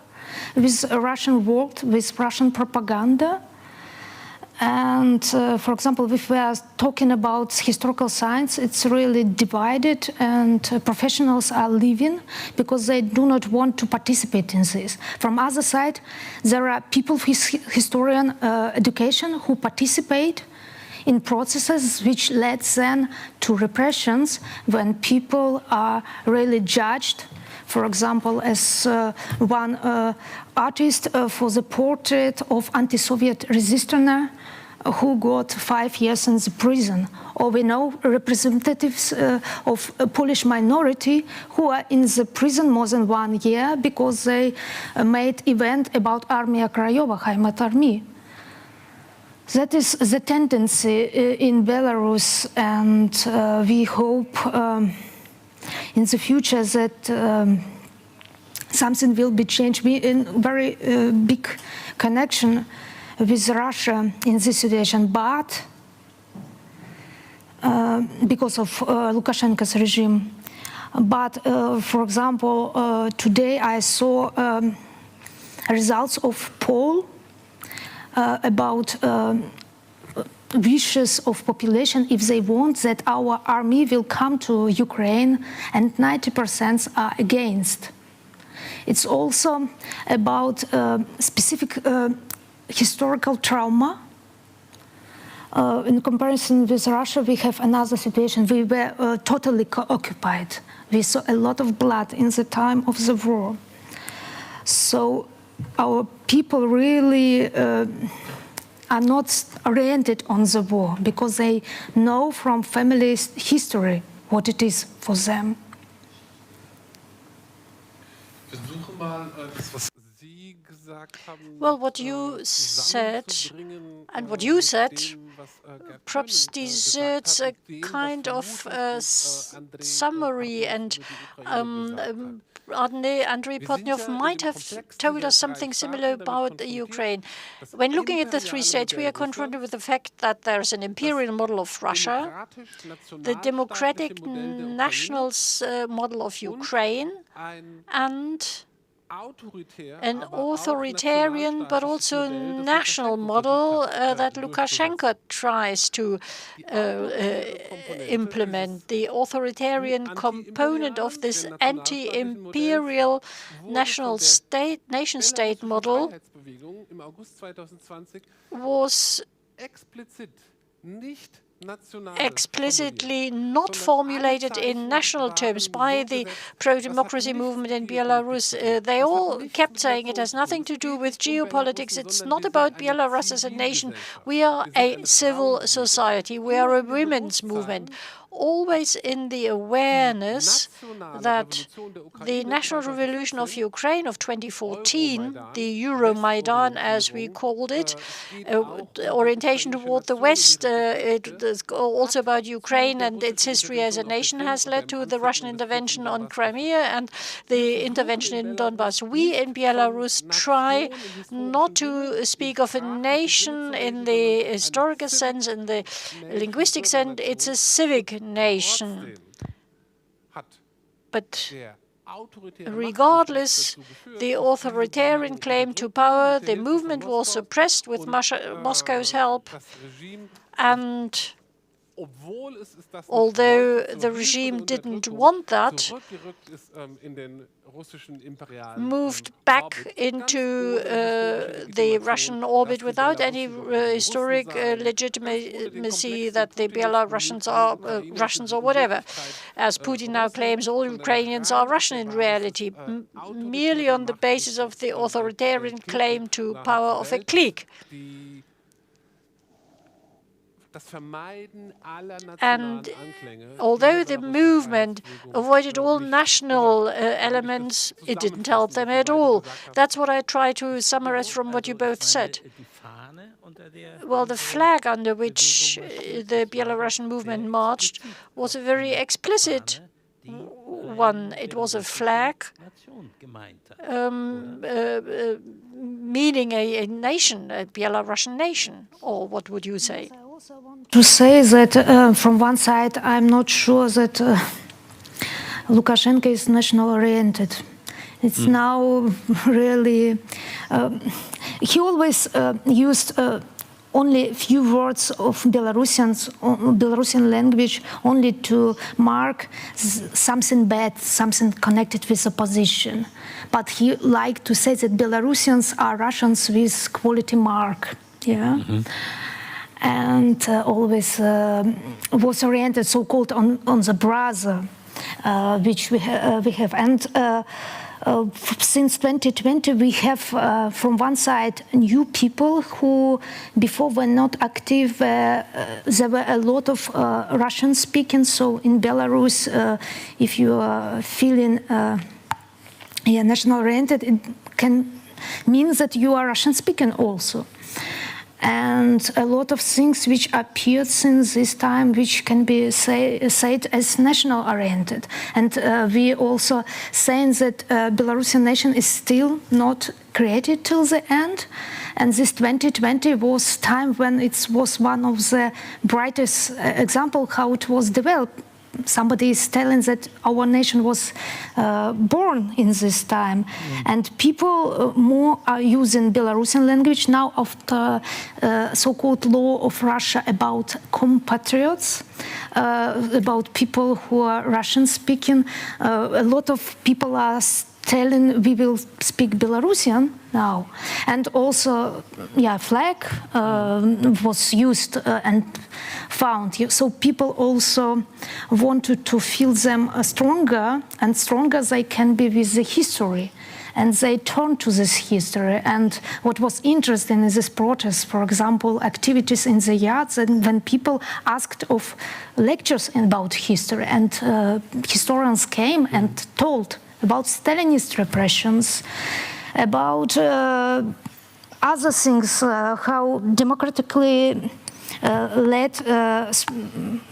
Speaker 3: with Russian world, with Russian propaganda. And for example, if we are talking about historical science, it's really divided, and professionals are leaving because they do not want to participate in this. From other side, there are people with historian education who participate in processes which led then to repressions when people are really judged. For example, as one artist for the portrait of anti-Soviet resistor who got 5 years in the prison. Or we know representatives of a Polish minority who are in the prison more than 1 year because they made event about Armia Krajowa, Heimat Army. That is the tendency in Belarus, and we hope in the future that something will be changed. We in very big connection with Russia in this situation, but because of Lukashenko's regime. But for example, today I saw results of poll about wishes of population if they want that our army will come to Ukraine, and 90% are against. It's also about specific historical trauma. In comparison with Russia, we have another situation. We were totally occupied. We saw a lot of blood in the time of the war. So our people really are not oriented on the war because they know from family history what it is for them.
Speaker 2: Well, what you said and what you said perhaps deserves a kind of summary, and Andrei Potnov might have told us something similar about Ukraine. When looking at the three states, we are confronted with the fact that there's an imperial model of Russia, the democratic national model of Ukraine, and an authoritarian but also national model that Lukashenko tries to implement. The authoritarian component of this anti-imperial nation-state model was explicitly not formulated in national terms by the pro-democracy movement in Belarus. They all kept saying it has nothing to do with geopolitics. It's not about Belarus as a nation. We are a civil society. We are a women's movement. Always in the awareness that the national revolution of Ukraine of 2014, the Euromaidan as we called it, orientation toward the West, it is also about Ukraine and its history as a nation, has led to the Russian intervention on Crimea and the intervention in Donbass. We in Belarus try not to speak of a nation in the historical sense, in the linguistic sense. It's a civic nation. But regardless, the authoritarian claim to power, the movement was suppressed with Moscow's help, and although the regime didn't want that, moved back into the Russian orbit without any historic legitimacy that the Belarusians are Russians or whatever. As Putin now claims, all Ukrainians are Russian in reality, merely on the basis of the authoritarian claim to power of a clique. And although the movement avoided all national elements, it didn't help them at all. That's what I try to summarize from what you both said. Well, the flag under which the Belarusian movement marched was a very explicit one. It was a flag meaning a nation, a Belarusian nation, or what would you say?
Speaker 3: To say that from one side, I'm not sure that Lukashenko is national-oriented. It's now really... he always used only a few words of Belarusian language only to mark something bad, something connected with opposition. But he liked to say that Belarusians are Russians with quality mark. Yeah. And always was oriented, so-called, on the brother, which we have. And since 2020, we have, from one side, new people who before were not active. There were a lot of Russian speaking. So in Belarus, if you are feeling national-oriented, it can mean that you are Russian speaking also. and a lot of things which appeared since this time, which can be said as national-oriented. And we also saying that Belarusian nation is still not created till the end. And this 2020 was time when it was one of the brightest example how it was developed. Somebody is telling that our nation was born in this time, and people more are using Belarusian language now after so-called law of Russia about compatriots, about people who are Russian speaking. A lot of people are telling we will speak Belarusian now, and also, flag was used and found. So people also wanted to feel them stronger, and stronger they can be with the history. And they turned to this history. And what was interesting in this protest, for example, activities in the yards, and when people asked of lectures about history, and historians came and told about Stalinist repressions, about other things, how democratically led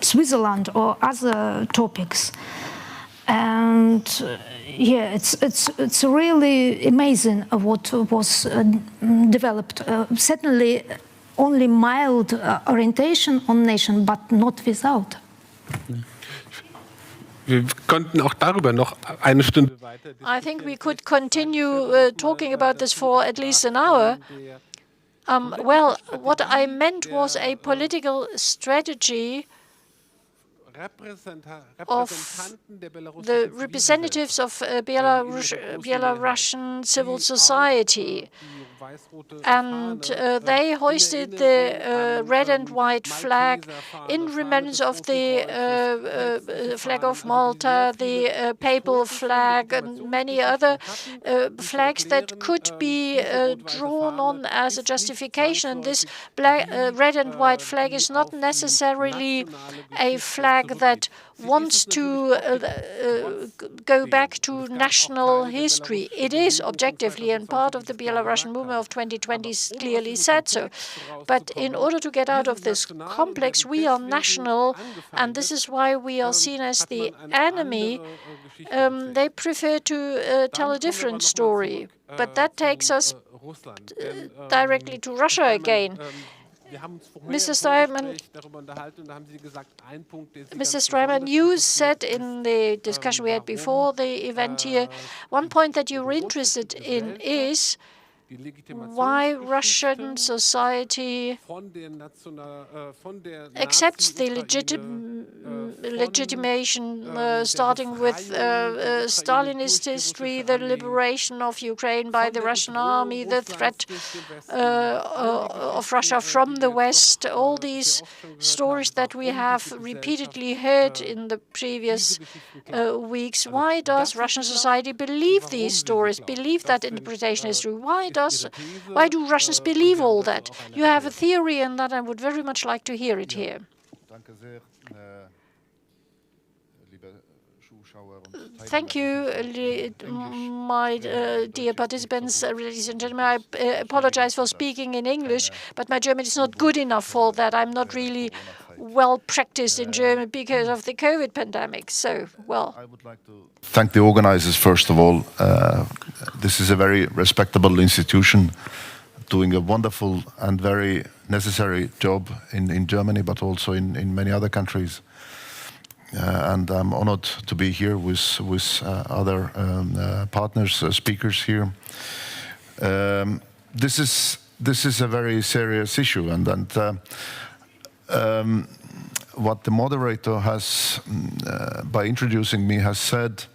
Speaker 3: Switzerland or other topics. And it's really amazing what was developed. Certainly only mild orientation on nation, but not without.
Speaker 4: Wir konnten auch darüber noch eine Stunde weiter.
Speaker 2: I think we could continue talking about this for at least an hour. Well, what I meant was a political strategy of the representatives of Belarusian civil society. And they hoisted the red and white flag in remembrance of the flag of Malta, the papal flag, and many other flags that could be drawn on as a justification. And this red and white flag is not necessarily a flag that wants to go back to national history. It is objectively, and part of the Belarusian movement of 2020 clearly said so. But in order to get out of this complex, we are national, and this is why we are seen as the enemy. They prefer to tell a different story. But that takes us directly to Russia again. Mr. Streimann, you said in the discussion we had before the event here, one point that you were interested in is why Russian society accepts the legitimation, starting with Stalinist history, the liberation of Ukraine by the Russian army, the threat of Russia from the West, all these stories that we have repeatedly heard in the previous weeks. Why does Russian society believe these stories, believe that interpretation is true? Why do Russians believe all that? You have a theory on that. I would very much like to hear it here. Thank you, my dear participants, ladies and gentlemen. I apologize for speaking in English, but my German is not good enough for that. I'm not really well practiced in German because of the COVID pandemic. So, well.
Speaker 5: I would like to thank the organizers, first of all. This is a very respectable institution doing a wonderful and very necessary job in Germany, but also in many other countries. And I'm honored to be here with other partners, speakers here. This is a very serious issue, and what the moderator has, by introducing me, has said,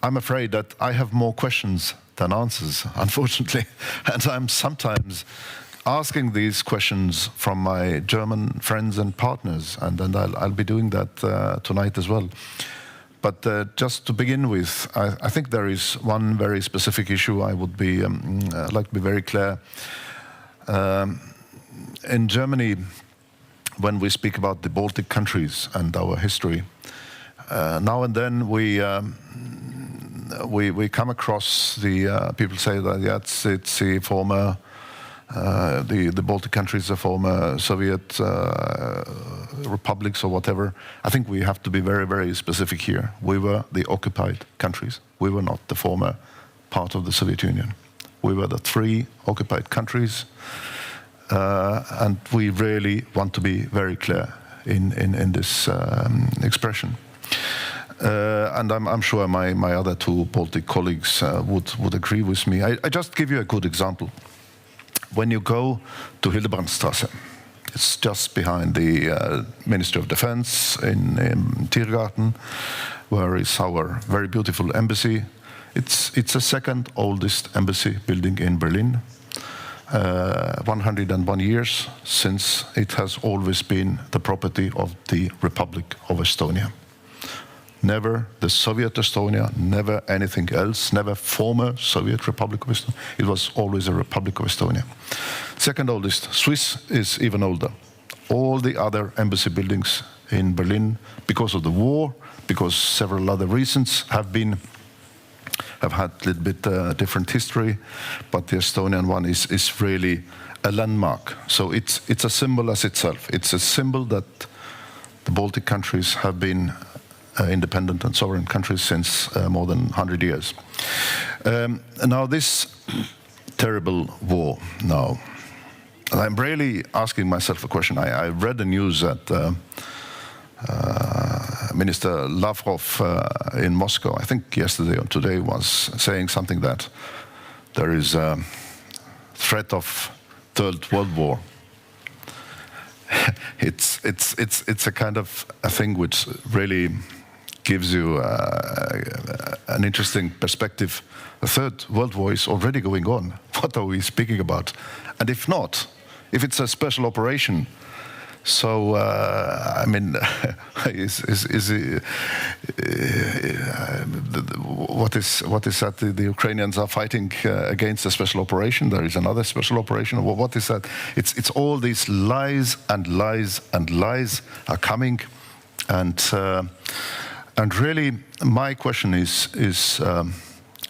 Speaker 5: I'm afraid that I have more questions than answers, unfortunately, and I'm sometimes asking these questions from my German friends and partners, and I'll be doing that tonight as well. But just to begin with, I think there is one very specific issue I would be like to be very clear. In Germany, when we speak about the Baltic countries and our history, now and then we come across the people say that it's the former the Baltic countries, the former Soviet republics or whatever. I think we have to be very, very specific here. We were the occupied countries. We were not the former part of the Soviet Union. We were the 3 occupied countries, and we really want to be very clear in this expression. And I'm sure my other 2 Baltic colleagues would agree with me. I just give you a good example. When you go to Hildebrandstrasse, it's just behind the Ministry of Defense in Tiergarten, where is our very beautiful embassy. It's the 2nd oldest embassy building in Berlin. 101 years since it has always been the property of the Republic of Estonia. Never the Soviet Estonia, never anything else, never former Soviet Republic of Estonia. It was always a Republic of Estonia. 2nd oldest, Swiss is even older. All the other embassy buildings in Berlin, because of the war, because several other reasons, have had a little bit different history, but the Estonian one is really a landmark. So it's a symbol as itself. It's a symbol that the Baltic countries have been independent and sovereign countries since more than 100 years. Now this terrible war now, I'm really asking myself a question. I read the news that Minister Lavrov in Moscow, I think yesterday or today, was saying something that there is a threat of Third World War. It's a kind of a thing which really gives you an interesting perspective. The Third World War is already going on. What are we speaking about? And if not, if it's a special operation, so I mean, what is that? The Ukrainians are fighting against a special operation. There is another special operation. What is that? It's all these lies and lies and lies are coming, and really, my question is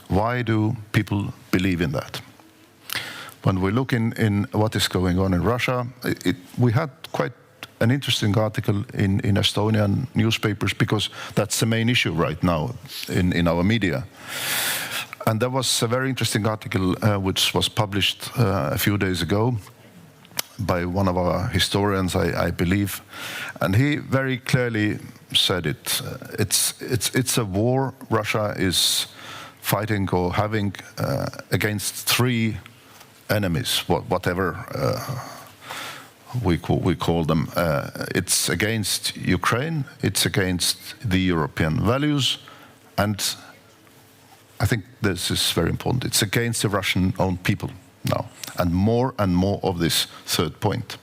Speaker 5: why do people believe in that? When we look in what is going on in Russia, we had quite an interesting article in Estonian newspapers, because that's the main issue right now in our media. And there was a very interesting article which was published a few days ago by one of our historians, I believe, and he very clearly said it. It's a war Russia is fighting or having against 3 enemies, whatever we call them. It's against Ukraine, it's against the European values, and I think this is very important. It's against the Russian-owned people now, and more of this third point.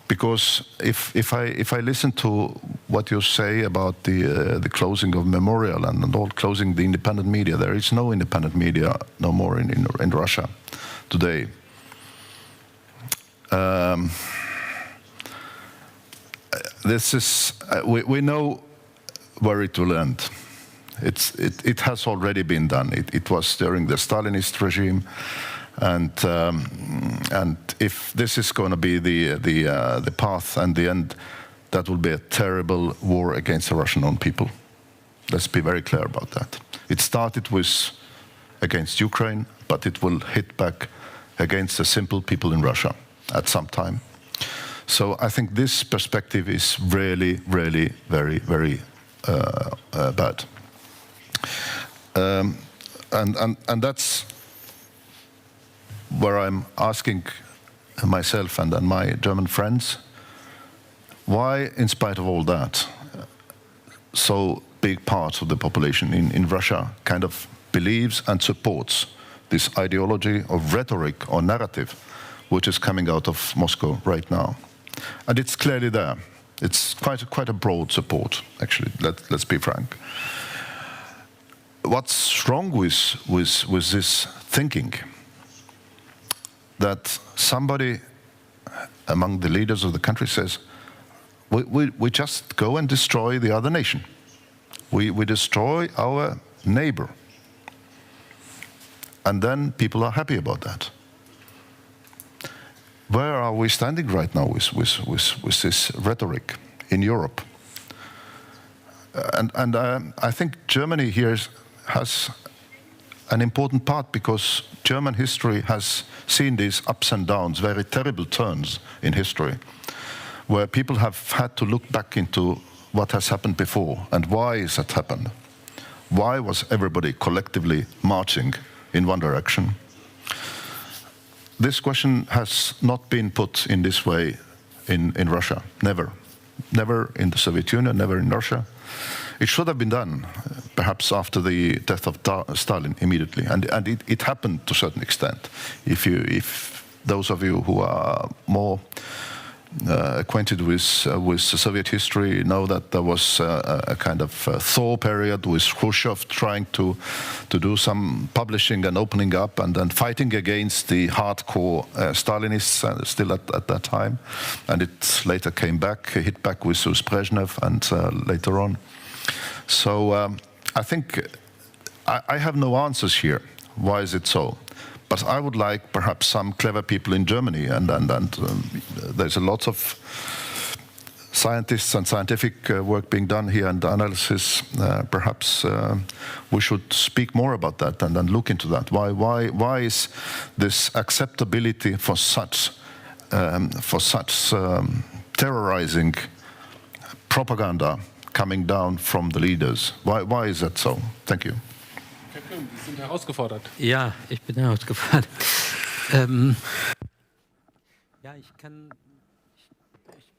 Speaker 5: Because if I listen to what you say about the closing of Memorial and all closing the independent media, there is no independent media no more in Russia today. This is we know where it will end. It has already been done. It was during the Stalinist regime. And if this is going to be the path and the end, that will be a terrible war against the Russian-owned people. Let's be very clear about that. It started against Ukraine, but it will hit back against the simple people in Russia at some time. So I think this perspective is really, really very, very bad. And that's where I'm asking myself and my German friends, why, in spite of all that, so big part of the population in Russia kind of believes and supports this ideology of rhetoric or narrative which is coming out of Moscow right now. And it's clearly there. It's quite a broad support, actually, let's be frank. What's wrong with this thinking? That somebody among the leaders of the country says, we just go and destroy the other nation. We destroy our neighbor. And then people are happy about that. where are we standing right now with this rhetoric in Europe? And I think Germany here has an important part, because German history has seen these ups and downs, very terrible turns in history, where people have had to look back into what has happened before and why has that happened. Why was everybody collectively marching in one direction? This question has not been put in this way in Russia, never. Never in the Soviet Union, never in Russia. It should have been done, perhaps after the death of Stalin immediately, and it happened to a certain extent. If those of you who are more acquainted with the Soviet history know that there was a kind of thaw period with Khrushchev trying to do some publishing and opening up, and then fighting against the hardcore Stalinists still at that time, and it later came back, hit back with Brezhnev and later on. So I think I have no answers here. Why is it so? But I would like perhaps some clever people in Germany, and there's a lot of scientists and scientific work being done here and analysis. Perhaps we should speak more about that and then look into that. Why is this acceptability for such terrorizing propaganda coming down from the leaders? Why is that so? Thank you.
Speaker 4: Sie sind herausgefordert.
Speaker 6: Ja, ich bin herausgefordert. Ja, ich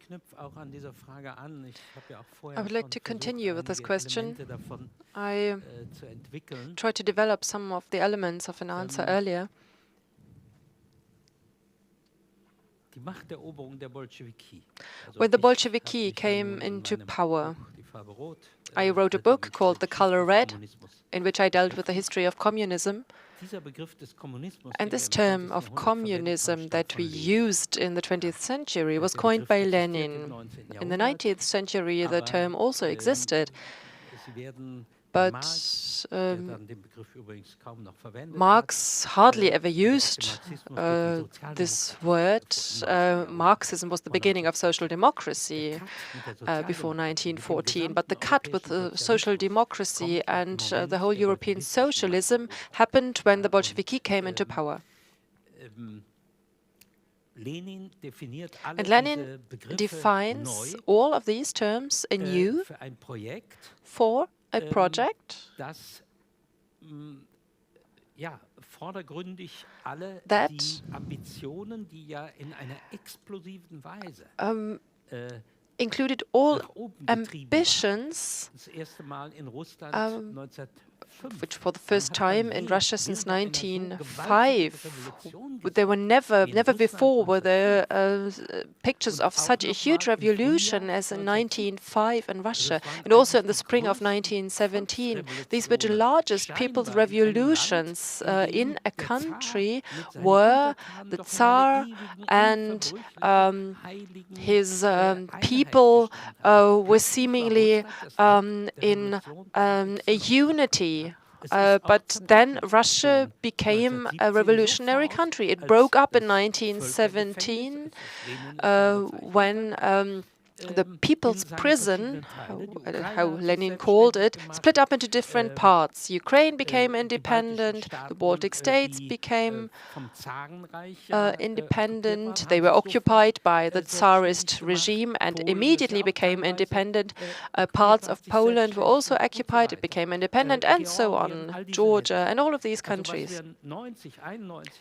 Speaker 6: knüpfe auch an dieser Frage an. Ich habe ja auch vorher
Speaker 1: I would like to continue with this question.
Speaker 6: davon
Speaker 1: I
Speaker 6: zu entwickeln.
Speaker 1: tried to develop some of the elements of an answer earlier.
Speaker 6: Die Machteroberung der Bolschewiki.
Speaker 1: When the Bolsheviki came into power, I wrote a book called The Color Red, in which I dealt with the history of communism. And this term of communism that we used in the 20th century was coined by Lenin. In the 19th century, the term also existed, but Marx hardly ever used this word. Marxism was the beginning of social democracy before 1914, but the cut with social democracy and the whole European socialism happened when the Bolsheviki came into power. And Lenin defines all of these terms anew for a project that included all ambitions, which for the first time in Russia since 1905, there were never before were there pictures of such a huge revolution as in 1905 in Russia, and also in the spring of 1917. These were the largest people's revolutions in a country where the Tsar and his people were seemingly in a unity. But then Russia became a revolutionary country. It broke up in 1917 when the People's Prison, how Lenin called it, split up into different parts. Ukraine became independent, the Baltic states became independent. They were occupied by the Tsarist regime and immediately became independent. Parts of Poland were also occupied, it became independent, and so on. Georgia and all of these countries.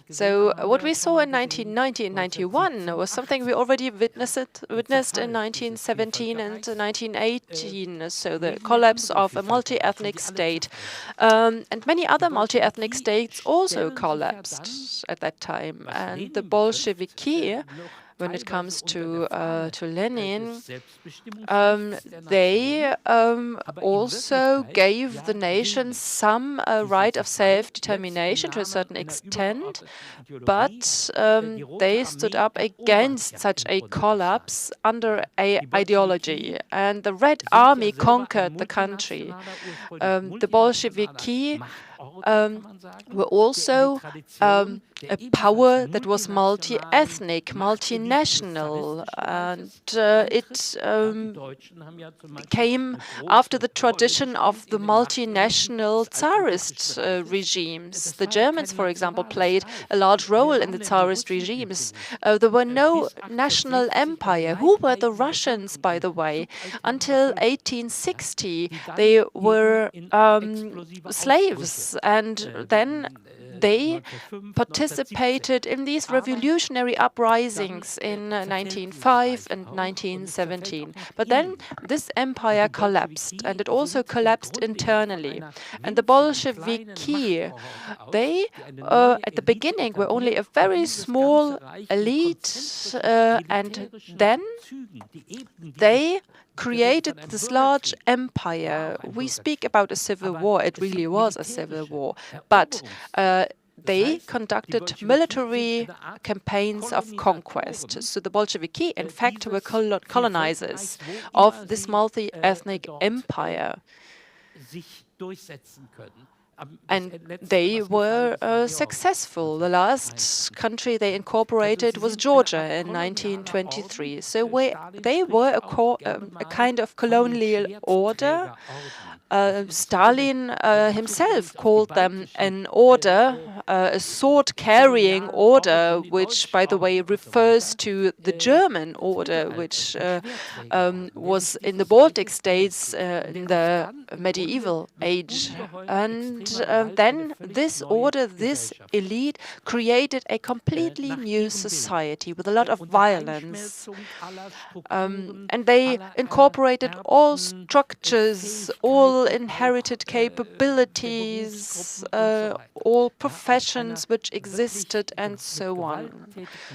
Speaker 1: So what we saw in 1990 and 91 was something we already witnessed in 1917 and 1918, so the collapse of a multi-ethnic state. And many other multi-ethnic states also collapsed at that time. And the Bolsheviki, when it comes to Lenin, they also gave the nation some right of self-determination to a certain extent, but they stood up against such a collapse under an ideology. And the Red Army conquered the country. The Bolsheviki were also a power that was multi-ethnic, multinational, and it came after the tradition of the multinational Tsarist regimes. The Germans, for example, played a large role in the Tsarist regimes. There were no national empire. Who were the Russians, by the way? Until 1860, they were slaves, and then they participated in these revolutionary uprisings in 1905 and 1917. But then this empire collapsed, and it also collapsed internally. And the Bolsheviki, they at the beginning were only a very small elite, and then they created this large empire. We speak about a civil war. It really was a civil war. But they conducted military campaigns of conquest. So the Bolsheviki, in fact, were colonizers of this multi-ethnic empire. And they were successful. The last country they incorporated was Georgia in 1923. So they were a kind of colonial order. Stalin himself called them an order, a sword-carrying order, which, by the way, refers to the German order, which was in the Baltic states in the medieval age. And then this order, this elite, created a completely new society with a lot of violence. And they incorporated all structures, all inherited capabilities, all professions which existed, and so on.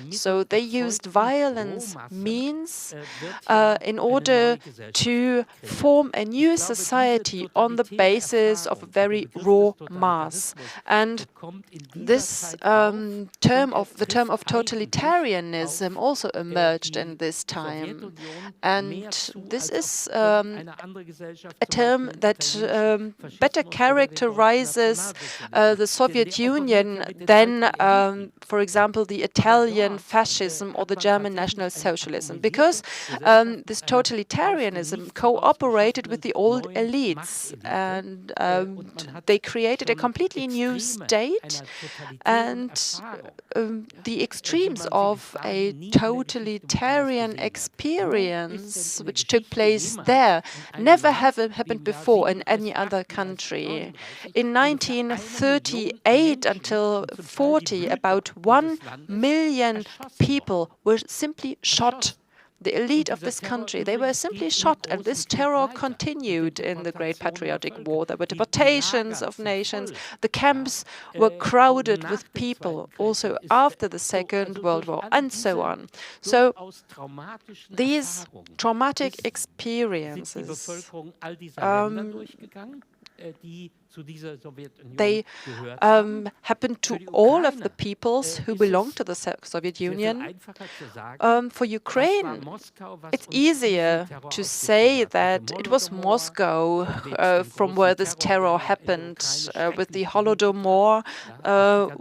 Speaker 1: So they used violence means in order to form a new society on the basis of a very raw mass. And this term of totalitarianism also emerged in this time. And this is a term that better characterizes the Soviet Union than, for example, the Italian fascism or the German National Socialism, because this totalitarianism cooperated with the old elites, and they created a completely new state, and the extremes of a totalitarian experience which took place there never happened before in any other country. In 1938 until 40, about 1 million people were simply shot. The elite of this country, they were simply shot, and this terror continued in the Great Patriotic War. There were deportations of nations. The camps were crowded with people, also after the Second World War, and so on. So these traumatic experiences, they happened to all of the peoples who belonged to the Soviet Union. For Ukraine, it's easier to say that it was Moscow from where this terror happened with the Holodomor,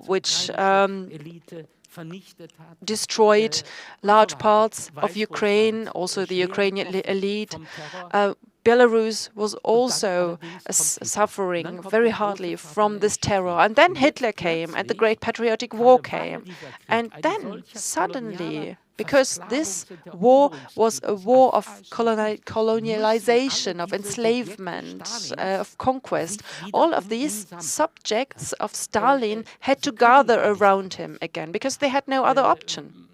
Speaker 1: which destroyed large parts of Ukraine, also the Ukrainian elite. Belarus was also suffering very hardly from this terror. And then Hitler came, and the Great Patriotic War came. And then suddenly, because this war was a war of colonialization, of enslavement, of conquest, all of these subjects of Stalin had to gather around him again, because they had no other option.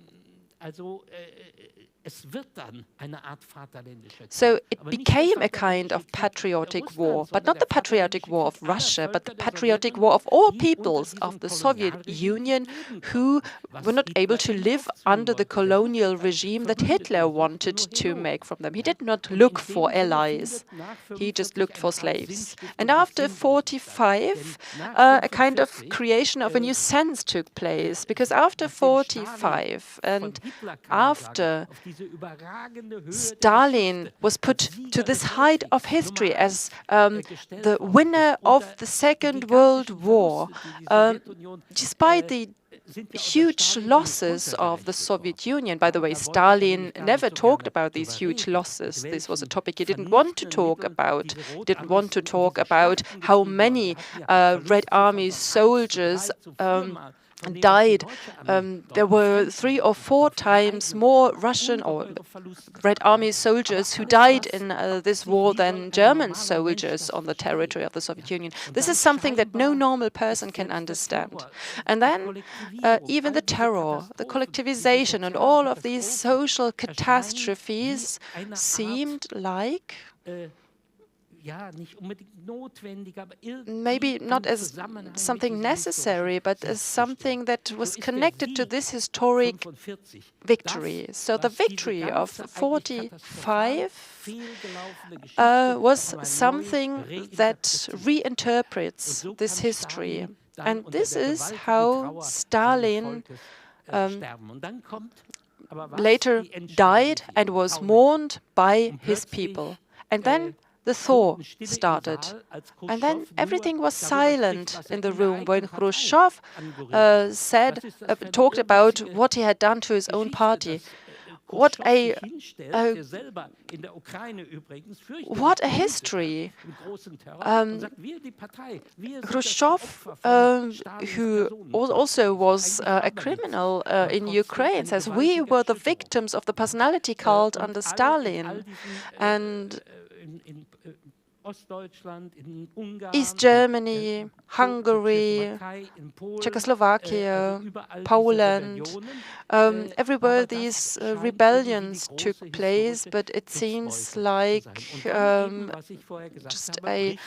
Speaker 1: So it became a kind of patriotic war, but not the patriotic war of Russia, but the patriotic war of all peoples of the Soviet Union who were not able to live under the colonial regime that Hitler wanted to make from them. He did not look for allies, he just looked for slaves. And after 45, a kind of creation of a new sense took place, because after 45 and after Stalin was put to this height of history as the winner of the Second World War, despite the huge losses of the Soviet Union. By the way, Stalin never talked about these huge losses. This was a topic he didn't want to talk about. He didn't want to talk about how many Red Army soldiers died. There were 3 or 4 times more Russian or Red Army soldiers who died in this war than German soldiers on the territory of the Soviet Union. This is something that no normal person can understand. And then even the terror, the collectivization, and all of these social catastrophes seemed like maybe not as something necessary, but as something that was connected to this historic victory. So the victory of 45 was something that reinterprets this history. And this is how Stalin later died and was mourned by his people. And then the thaw started. And then everything was silent in the room when Khrushchev talked about what he had done to his own party. What a history. Khrushchev, who also was a criminal in Ukraine, says we were the victims of the personality cult under Stalin. And East Germany, Hungary, Czechoslovakia, Poland, everywhere these rebellions took place, but it seems like just a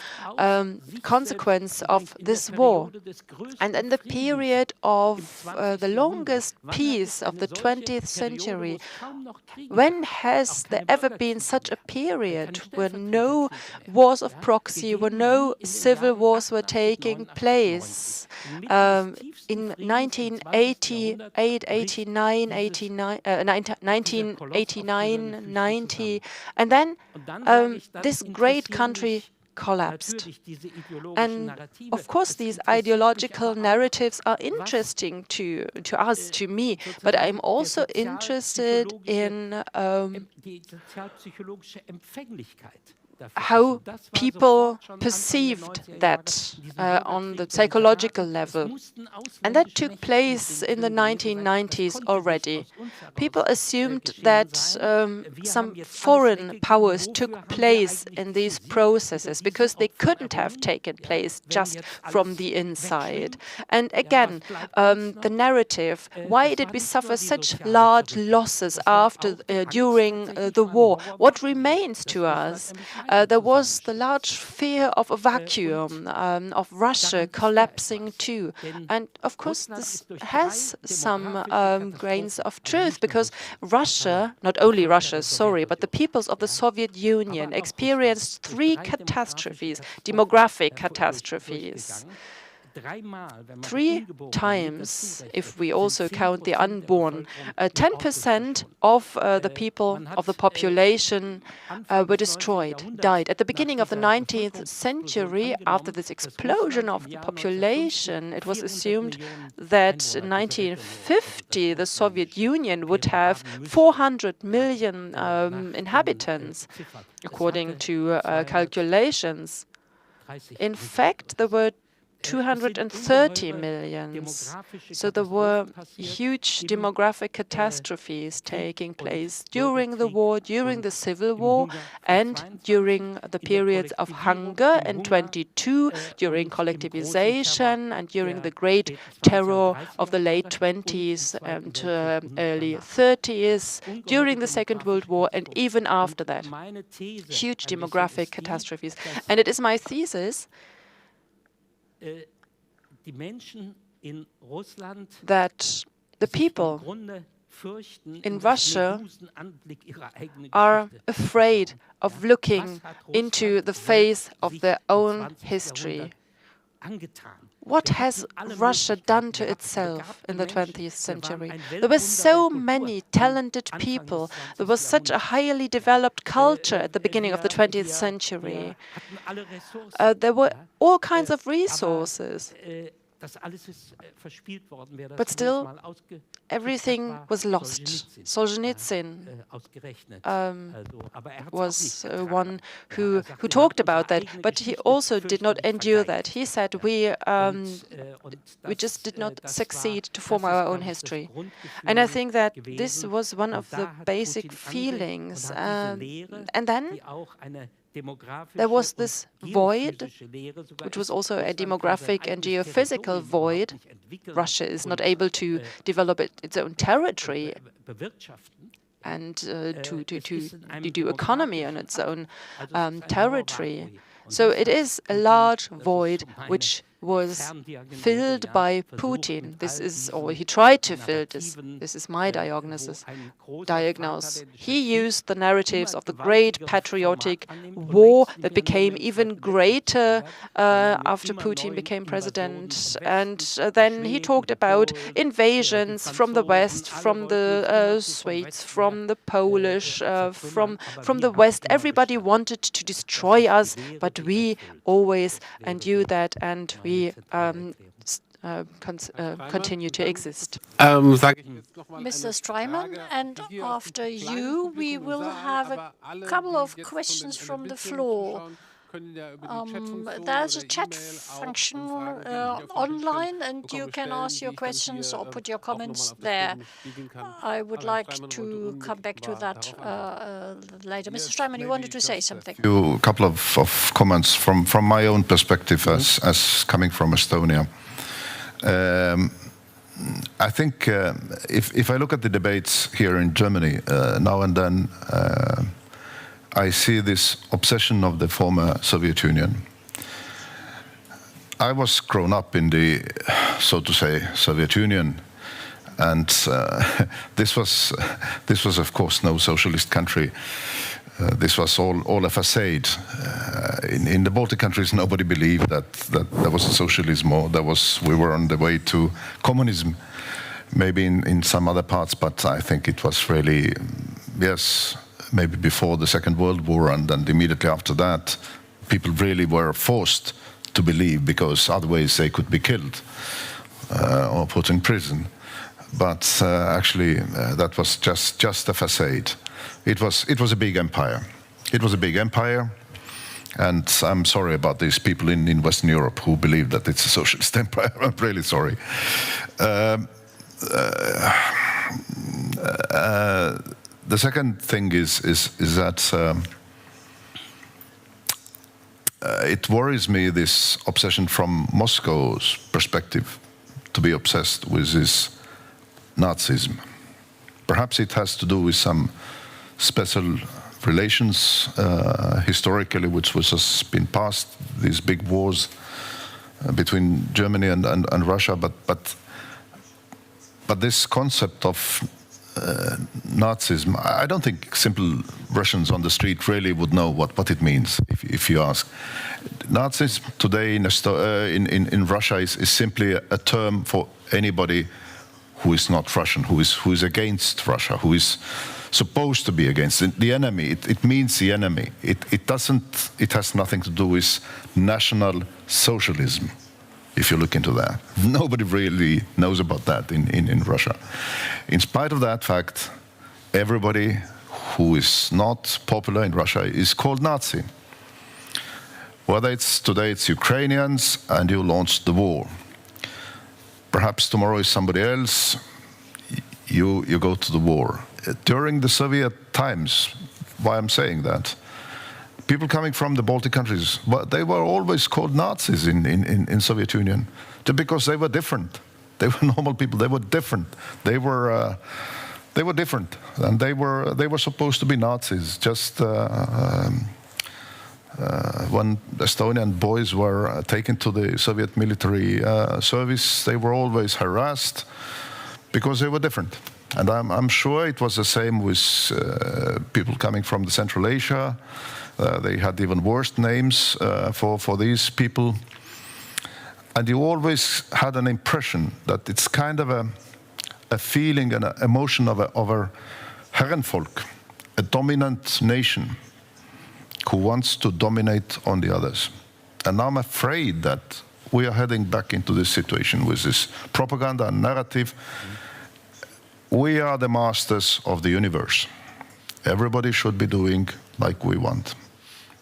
Speaker 1: consequence of this war. And in the period of the longest peace of the 20th century, when has there ever been such a period where no wars of proxy, where no civil wars were taking place? In 1988, 89, 1989, 90, and then this great country collapsed. And of course these ideological narratives are interesting to us, to me, but I'm also interested in how people perceived that on the psychological level. And that took place in the 1990s already. People assumed that some foreign powers took place in these processes because they couldn't have taken place just from the inside. And again, the narrative, why did we suffer such large losses during the war? What remains to us? There was the large fear of a vacuum, of Russia collapsing too. And of course, this has some grains of truth, because Russia, not only Russia, sorry, but the peoples of the Soviet Union experienced 3 catastrophes, demographic catastrophes. 3 times, if we also count the unborn, 10% of the people, of the population were destroyed, died. At the beginning of the 19th century, after this explosion of the population, it was assumed that in 1950 the Soviet Union would have 400 million inhabitants, according to calculations. In fact, there were 230 million. So there were huge demographic catastrophes taking place during the war, during the civil war, and during the periods of hunger in 22, during collectivization, and during the great terror of the late 20s and early 30s, during the Second World War, and even after that. Huge demographic catastrophes. And it is my thesis that the people in Russia are afraid of looking into the face of their own history. What has Russia done to itself in the 20th century? There were so many talented people. There was such a highly developed culture at the beginning of the 20th century. There were all kinds of resources. But still, everything was lost. Solzhenitsyn was one who talked about that, but he also did not endure that. He said, we just did not succeed to form our own history. And I think that this was one of the basic feelings. And then there was this void, which was also a demographic and geophysical void. Russia is not able to develop its own territory and to do economy on its own territory. So it is a large void which was filled by Putin. This is, or he tried to fill this. This is my diagnosis. He used the narratives of the great patriotic war that became even greater after Putin became president. And then he talked about invasions from the West, from the Swedes, from the Polish, from the West. Everybody wanted to destroy us, but we always endure that, and we continue to exist.
Speaker 2: Mr. Streyman, and after you, we will have a couple of questions from the floor. There's a chat function online, and you can ask your questions or put your comments there. I would like to come back to that later. Mr. Streyman, you wanted to say something?
Speaker 5: A couple of comments from my own perspective as coming from Estonia. I think if I look at the debates here in Germany now and then, I see this obsession of the former Soviet Union. I was grown up in the, so to say, Soviet Union, and this was of course no socialist country. This was all a facade. In the Baltic countries, nobody believed that there was a socialism or we were on the way to communism. Maybe in some other parts, but I think it was really, yes, maybe before the Second World War and then immediately after that, people really were forced to believe, because otherwise they could be killed or put in prison. But actually, that was just a facade. It was a big empire. It was a big empire, and I'm sorry about these people in Western Europe who believe that it's a socialist empire. I'm really sorry. The second thing is that it worries me, this obsession from Moscow's perspective, to be obsessed with this Nazism. Perhaps it has to do with some special relations historically, which has been past, these big wars between Germany and Russia, but this concept of Nazism, I don't think simple Russians on the street really would know what it means, if you ask. Nazism today in Russia is simply a term for anybody who is not Russian, who is against Russia, who is supposed to be against the enemy. It means the enemy. It has nothing to do with National Socialism, if you look into that. Nobody really knows about that in Russia. In spite of that fact, everybody who is not popular in Russia is called Nazi. Whether today it's Ukrainians and you launched the war. Perhaps tomorrow is somebody else, you go to the war. During the Soviet times, why I'm saying that, people coming from the Baltic countries, they were always called Nazis in Soviet Union, just because they were different. They were normal people. They were different. They were different, and they were supposed to be Nazis. Just when Estonian boys were taken to the Soviet military service, they were always harassed because they were different. And I'm sure it was the same with people coming from the Central Asia. They had even worse names for these people. And you always had an impression that it's kind of a feeling and an emotion of a Herrenvolk, a dominant nation who wants to dominate on the others. And I'm afraid that we are heading back into this situation with this propaganda and narrative. We are the masters of the universe. Everybody should be doing like we want.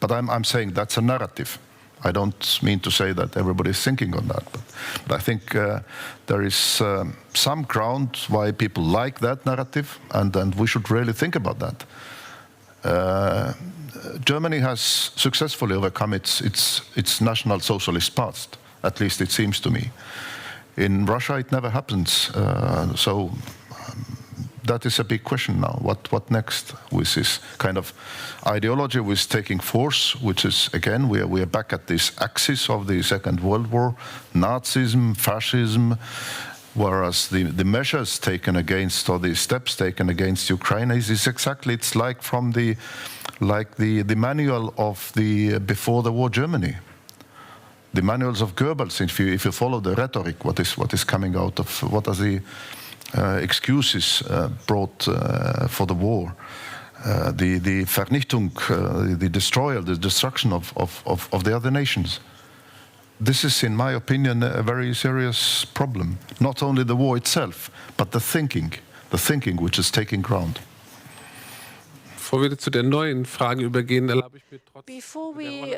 Speaker 5: But I'm saying that's a narrative. I don't mean to say that everybody is thinking on that, but I think there is some ground why people like that narrative, and we should really think about that. Germany has successfully overcome its National Socialist past, at least it seems to me. In Russia, it never happens, so that is a big question now. What next with this kind of ideology with taking force, which is, again, we are back at this axis of the Second World War, Nazism, fascism, whereas the measures taken against, or the steps taken against Ukraine is exactly, it's like from the manual of the before the war Germany. The manuals of Goebbels, if you follow the rhetoric, what is coming out of, what are the excuses brought for the war, the Vernichtung, the destroyal, the destruction of the other nations. This is, in my opinion, a very serious problem. Not only the war itself, but the thinking which is taking ground.
Speaker 4: Bevor wir zu der neuen Frage übergehen, erlaube ich mir trotzdem.
Speaker 2: Before we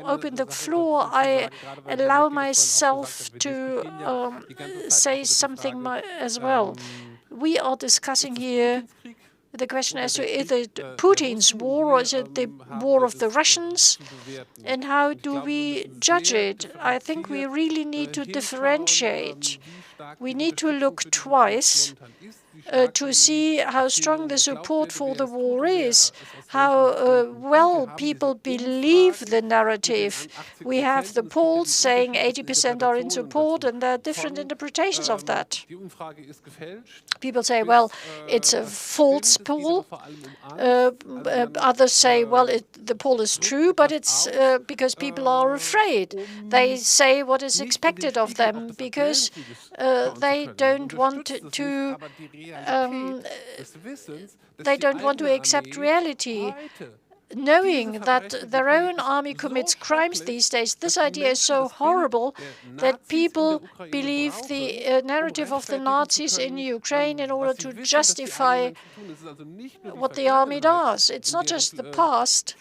Speaker 2: open the floor, I allow myself to say something as well. We are discussing here the question as to is it Putin's war or is it the war of the Russians, and how do we judge it? I think we really need to differentiate. We need to look twice to see how strong the support for the war is, how well people believe the narrative. We have the polls saying 80% are in support, and there are different interpretations of that. People say, well, it's a false poll. Others say, well, the poll is true, but it's because people are afraid. They say what is expected of them because they don't want to accept reality. Knowing that their own army commits crimes these days, this idea is so horrible that people believe the narrative of the Nazis in Ukraine in order to justify what the army does. It's not just the past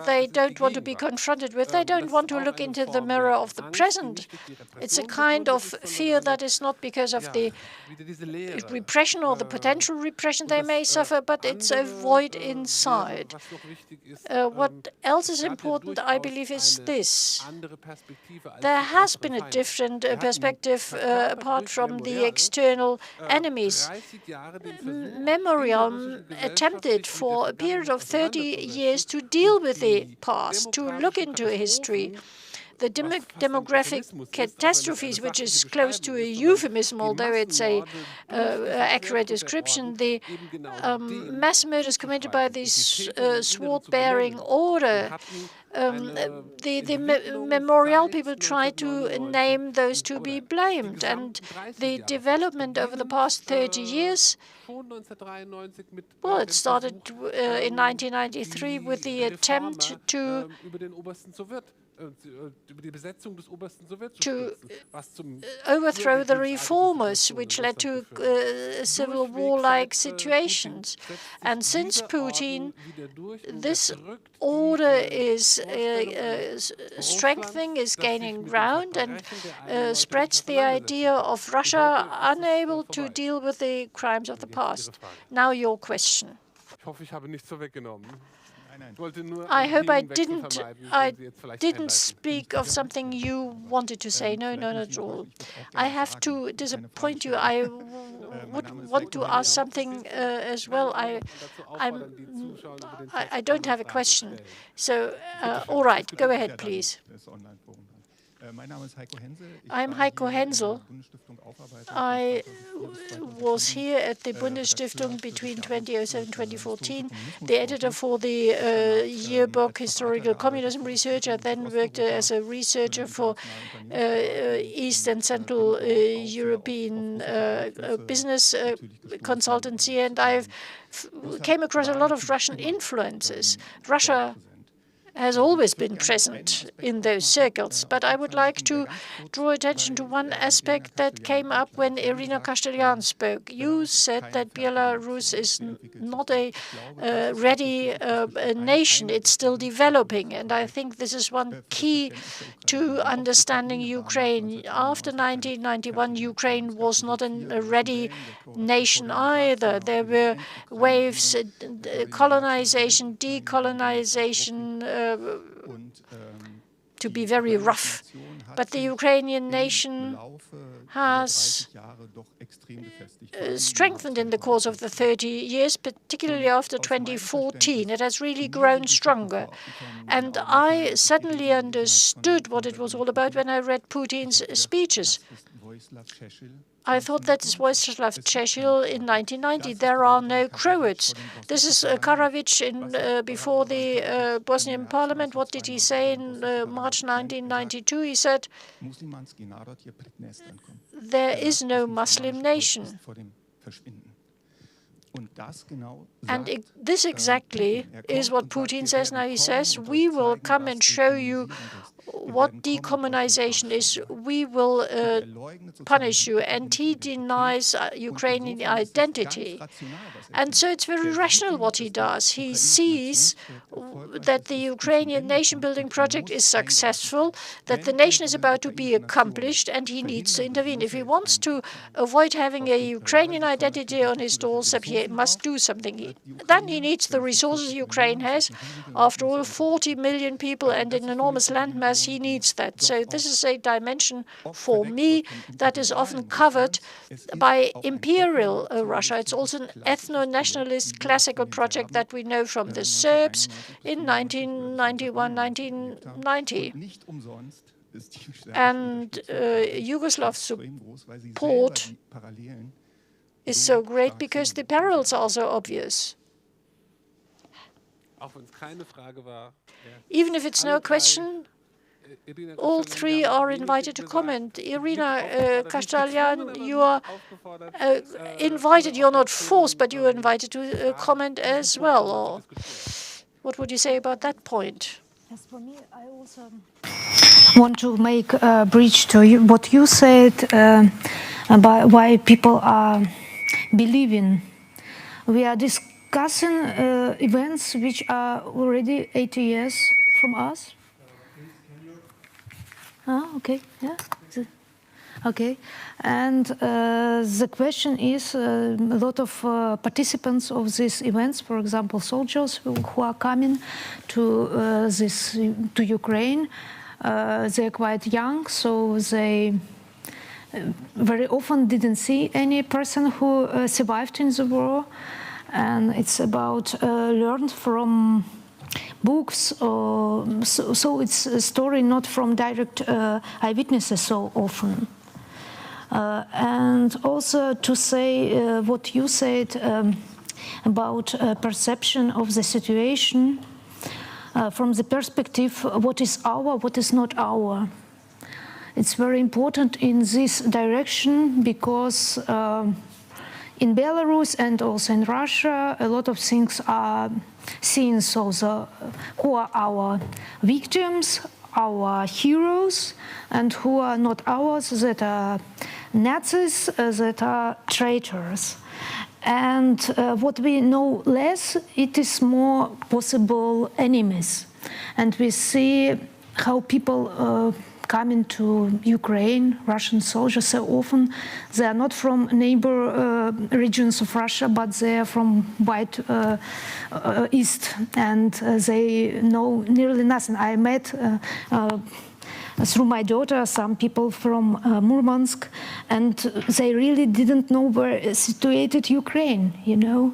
Speaker 2: they don't want to be confronted with. They don't want to look into the mirror of the present. It's a kind of fear that is not because of the repression or the potential repression they may suffer, but it's a void inside. What else is important, I believe, is this. There has been a different perspective apart from the external enemies. Memorial attempted for a period of 30 years to deal with the past, to look into history. The demographic catastrophes, which is close to a euphemism, although it's a accurate description, the mass murders committed by this sword-bearing order, the memorial people try to name those to be blamed, and the development over the past 30 years, well, it started in 1993 with the attempt to overthrow the reformers, which led to civil war-like situations. And since Putin, this order is strengthening, is gaining ground, and spreads the idea of Russia unable to deal with the crimes of the past. Now your question. I hope I didn't speak of something you wanted to say. No, not at all. I have to disappoint you. I would want to ask something as well. I don't have a question. So, all right, go ahead, please. I'm Heiko Hensel. I was here at the Bundesstiftung between 2007 and 2014, the editor for the yearbook Historical Communism Research. I then worked as a researcher for East and Central European business consultancy, and I came across a lot of Russian influences. Russia has always been present in those circles. But I would like to draw attention to one aspect that came up when Irina Kastelyan spoke. You said that Belarus is not a ready nation. It's still developing. And I think this is one key to understanding Ukraine. After 1991, Ukraine was not a ready nation either. There were waves, colonization, decolonization, to be very rough. But the Ukrainian nation has strengthened in the course of the 30 years, particularly after 2014. It has really grown stronger. And I suddenly understood what it was all about when I read Putin's speeches. I thought that is Vojislav Šešelj in 1990. There are no Croats. This is Karadzic before the Bosnian parliament. What did he say in March 1992? He said, there is no Muslim nation. And this exactly is what Putin says now. He says, we will come and show you what decommunization is. We will punish you. And he denies Ukrainian identity. And so it's very rational what he does. He sees that the Ukrainian nation-building project is successful, that the nation is about to be accomplished, and he needs to intervene. If he wants to avoid having a Ukrainian identity on his doorstep, he must do something. Then he needs the resources Ukraine has. After all, 40 million people and an enormous landmass, he needs that. So this is a dimension for me that is often covered by imperial Russia. It's also an ethno-nationalist classical project that we know from the Serbs in 1991, 1990. And Yugoslav support is so great because the parallels are so obvious. Even if it's no question, all three are invited to comment. Irina Kastelyan, you are invited. You're not forced, but you are invited to comment as well. Or what would you say about that point?
Speaker 3: As for me, I also want to make a bridge to you, what you said about why people are believing. We are discussing events which are already 80 years from us. Okay, yeah. Okay, and the question is, a lot of participants of these events, for example, soldiers who are coming to Ukraine, they're quite young, so they very often didn't see any person who survived in the war, and it's about learned from books, so it's a story not from direct eyewitnesses so often. And also to say what you said about perception of the situation from the perspective what is our, what is not our. It's very important in this direction because in Belarus and also in Russia, a lot of things are seen. So who are our victims, our heroes, and who are not ours, that are Nazis, that are traitors. And what we know less, it is more possible enemies. And we see how people coming to Ukraine, Russian soldiers, so often they are not from neighbor regions of Russia, but they are from wide east, and they know nearly nothing. I met through my daughter some people from Murmansk, and they really didn't know where situated Ukraine, you know.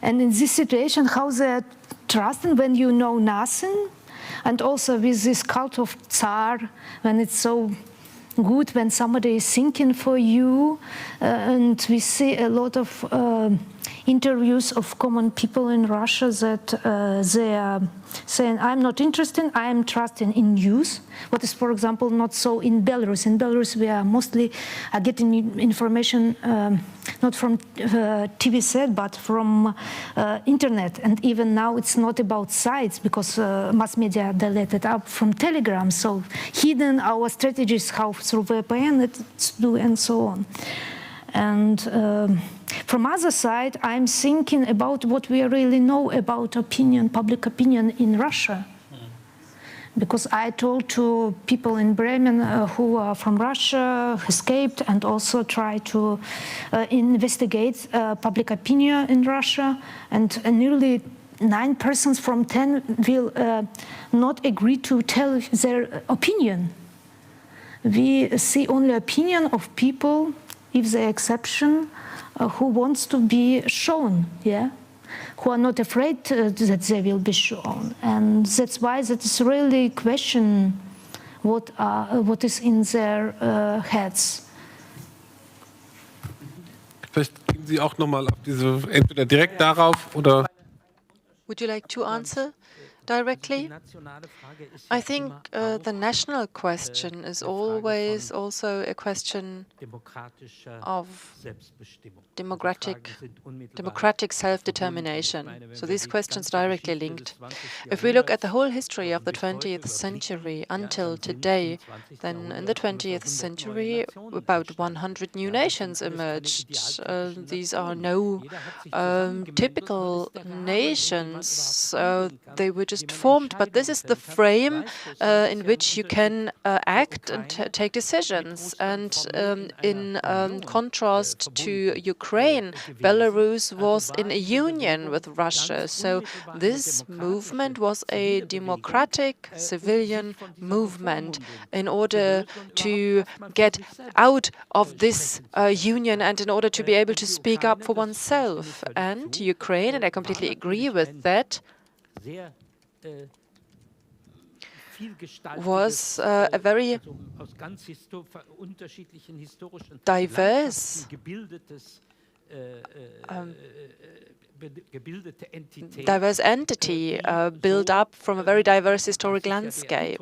Speaker 3: And in this situation, how they are trusting when you know nothing, And also with this cult of Tsar, when it's so good when somebody is thinking for you, and we see a lot of interviews of common people in Russia that they are saying, I'm not interested, I am trusting in news. What is, for example, not so in Belarus. In Belarus, we are mostly getting information not from TV set, but from internet. And even now, it's not about sites, because mass media deleted up from Telegram. So hidden our strategies, how through VPN it's do, and so on. And from other side, I'm thinking about what we really know about opinion, public opinion in Russia. Because I told to people in Bremen who are from Russia, escaped, and also try to investigate public opinion in Russia, and nearly 9 persons from 10 will not agree to tell their opinion. We see only opinion of people, if the exception, who wants to be shown, yeah, who are not afraid that they will be shown, and that's why that is really question what is in their heads.
Speaker 4: Vielleicht gehen Sie auch nochmal auf diese, entweder direkt darauf oder.
Speaker 1: Would you like to answer directly? I think the national question is always also a question of democratic self-determination. So these questions directly linked. If we look at the whole history of the 20th century until today, then in the 20th century about 100 new nations emerged. These are no typical nations. They were just formed, but this is the frame in which you can act and take decisions. And in contrast to Ukraine, Belarus was in a union with Russia. So this movement was a democratic civilian movement in order to get out of this union and in order to be able to speak up for oneself. And Ukraine, and I completely agree with that, was a very diverse entity built up from a very diverse historic landscape.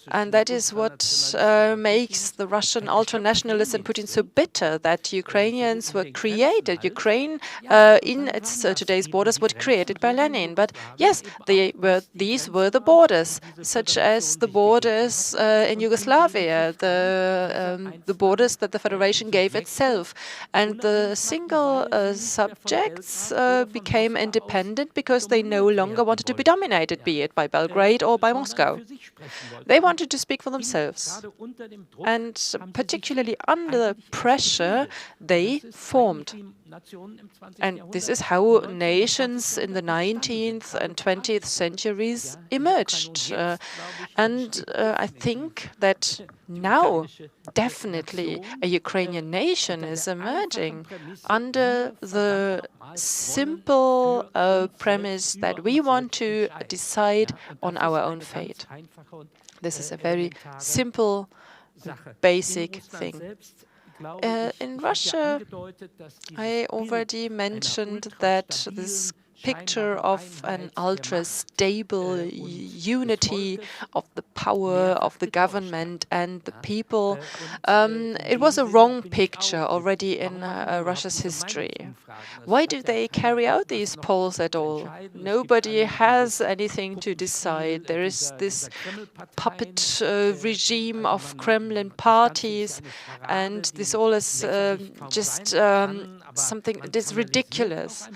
Speaker 1: And that is what makes the Russian ultra-nationalists and Putin so bitter, that Ukrainians were created. Ukraine, in its today's borders, was created by Lenin. But yes, these were the borders, such as the borders in Yugoslavia, the borders that the Federation gave itself. And the single subjects became independent because they no longer wanted to be dominated, be it by Belgrade or by Moscow. They wanted to speak for themselves. And particularly under pressure, they formed. And this is how nations in the 19th and 20th centuries emerged. And I think that now, definitely, a Ukrainian nation is emerging under the simple premise that we want to decide on our own fate. This is a very simple, basic thing. In Russia, I already mentioned that this picture of an ultra-stable unity of the power of the government and the people, it was a wrong picture already in Russia's history. Why do they carry out these polls at all? Nobody has anything to decide. There is this puppet regime of Kremlin parties, and this all is just something that is ridiculous.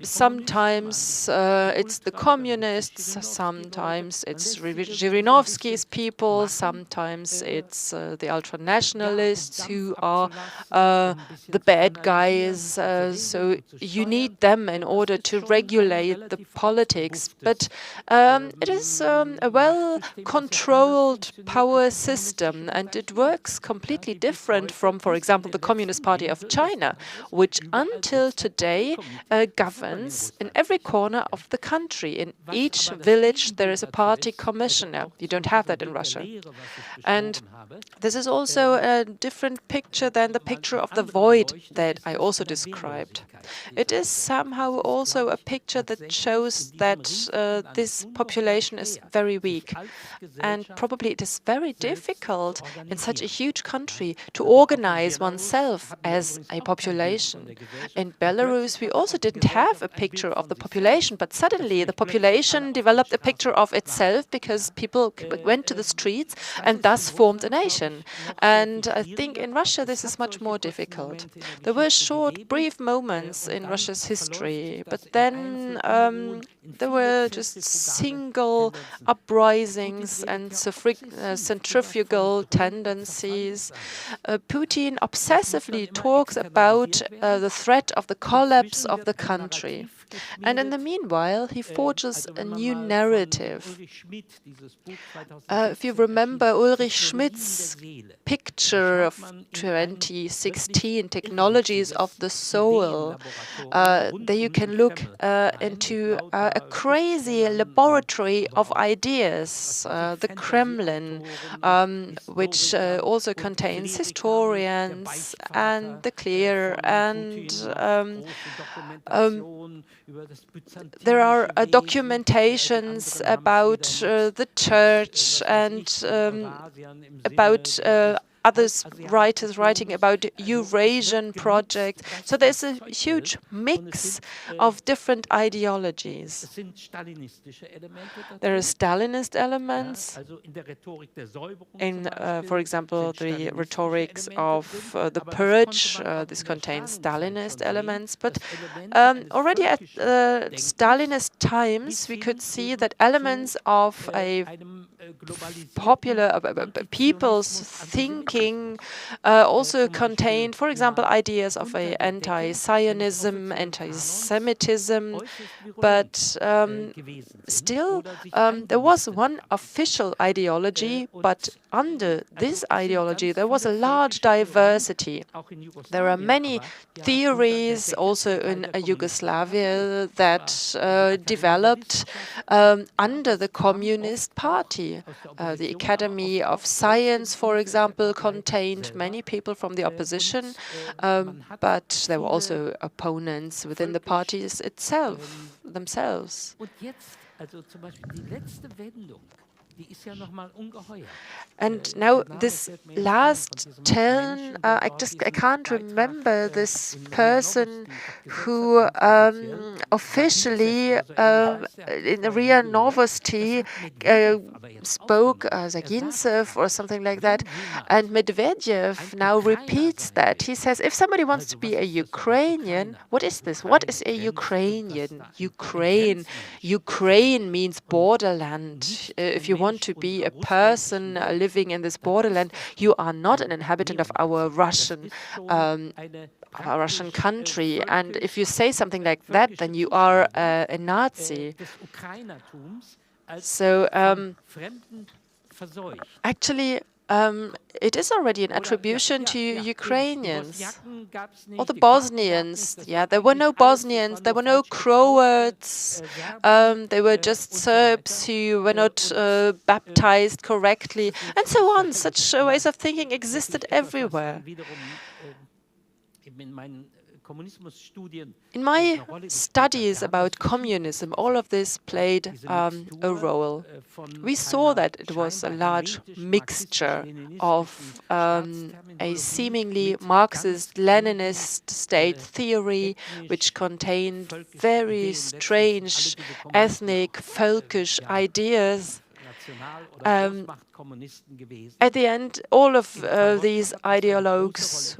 Speaker 1: Sometimes it's the communists, sometimes it's Zhirinovsky's people, sometimes it's the ultra-nationalists who are the bad guys. So you need them in order to regulate the politics. But it is a well-controlled power system, and it works completely different from, for example, the Communist Party of China, which until today governs in every corner of the country. In each village there is a party commissioner. You don't have that in Russia. And this is also a different picture than the picture of the void that I also described. It is somehow also a picture that shows that this population is very weak. And probably it is very difficult in such a huge country to organize oneself as a population. In Belarus, we also didn't have a picture of the population, but suddenly the population developed a picture of itself because people went to the streets and thus formed a nation. And I think in Russia this is much more difficult. There were short, brief moments in Russia's history, but then there were just single uprisings and centrifugal tendencies. Putin obsessively talks about the threat of the collapse of the country. And in the meanwhile, he forges a new narrative. If you remember Ulrich Schmidt's picture of 2016, Technologies of the Soul, there you can look into a crazy laboratory of ideas, the Kremlin, which also contains historians and the clear, and there are documentations about the church and about others writers writing about Eurasian projects. So there's a huge mix of different ideologies. There are Stalinist elements in, for example, the rhetorics of the purge. This contains Stalinist elements, but already at Stalinist times we could see that elements of a popular people's thinking also contained, for example, ideas of anti-Zionism, anti-Semitism, but still there was one official ideology, but under this ideology there was a large diversity. There are many theories also in Yugoslavia that developed under the Communist Party. The Academy of Science, for example, contained many people from the opposition, but there were also opponents within the parties themselves. And now this last turn, I can't remember this person who officially in the RIA Novosti spoke Zagintsev or something like that, and Medvedev now repeats that. He says, if somebody wants to be a Ukrainian, what is this? What is a Ukrainian? Ukraine means borderland. If you want to be a person living in this borderland, you are not an inhabitant of our Russian country. And if you say something like that, then you are a Nazi. So actually, it is already an attribution to Ukrainians. Or the Bosnians. Yeah, there were no Bosnians, there were no Croats, they were just Serbs who were not baptized correctly, and so on. Such ways of thinking existed everywhere. In my studies about communism, all of this played a role. We saw that it was a large mixture of a seemingly Marxist-Leninist state theory, which contained very strange ethnic, folkish ideas. At the end, all of these ideologues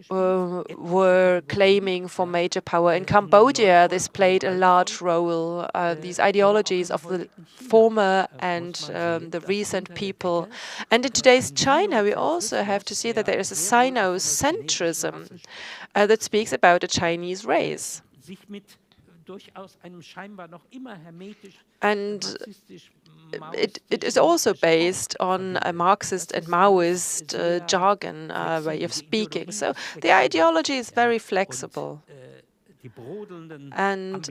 Speaker 1: were claiming for major power. In Cambodia, this played a large role. These ideologies of the former and the recent people. And in today's China, we also have to see that there is a Sinocentrism that speaks about a Chinese race. And it is also based on a Marxist and Maoist jargon way of speaking. So the ideology is very flexible. And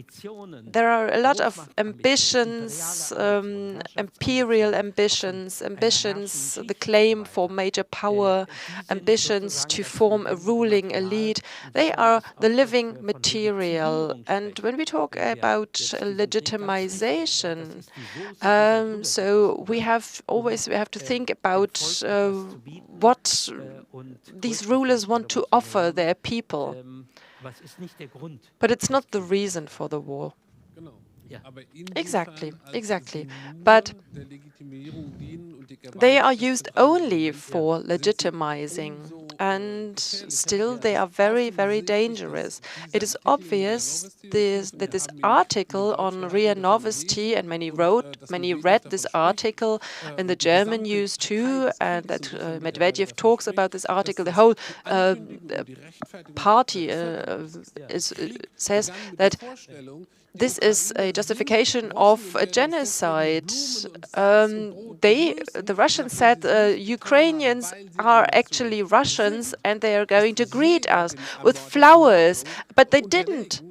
Speaker 1: there are a lot of ambitions, imperial ambitions, the claim for major power, ambitions to form a ruling elite. They are the living material. And when we talk about legitimization, so we have to think about what these rulers want to offer their people. But it's not the reason for the war. Exactly. But they are used only for legitimizing, and still they are very, very dangerous. It is obvious that this article on RIA Novosti, and many read this article in the German news too, and that Medvedev talks about this article. The whole party says that this is a justification of a genocide. The Russians said Ukrainians are actually Russians and they are going to greet us with flowers, but they didn't.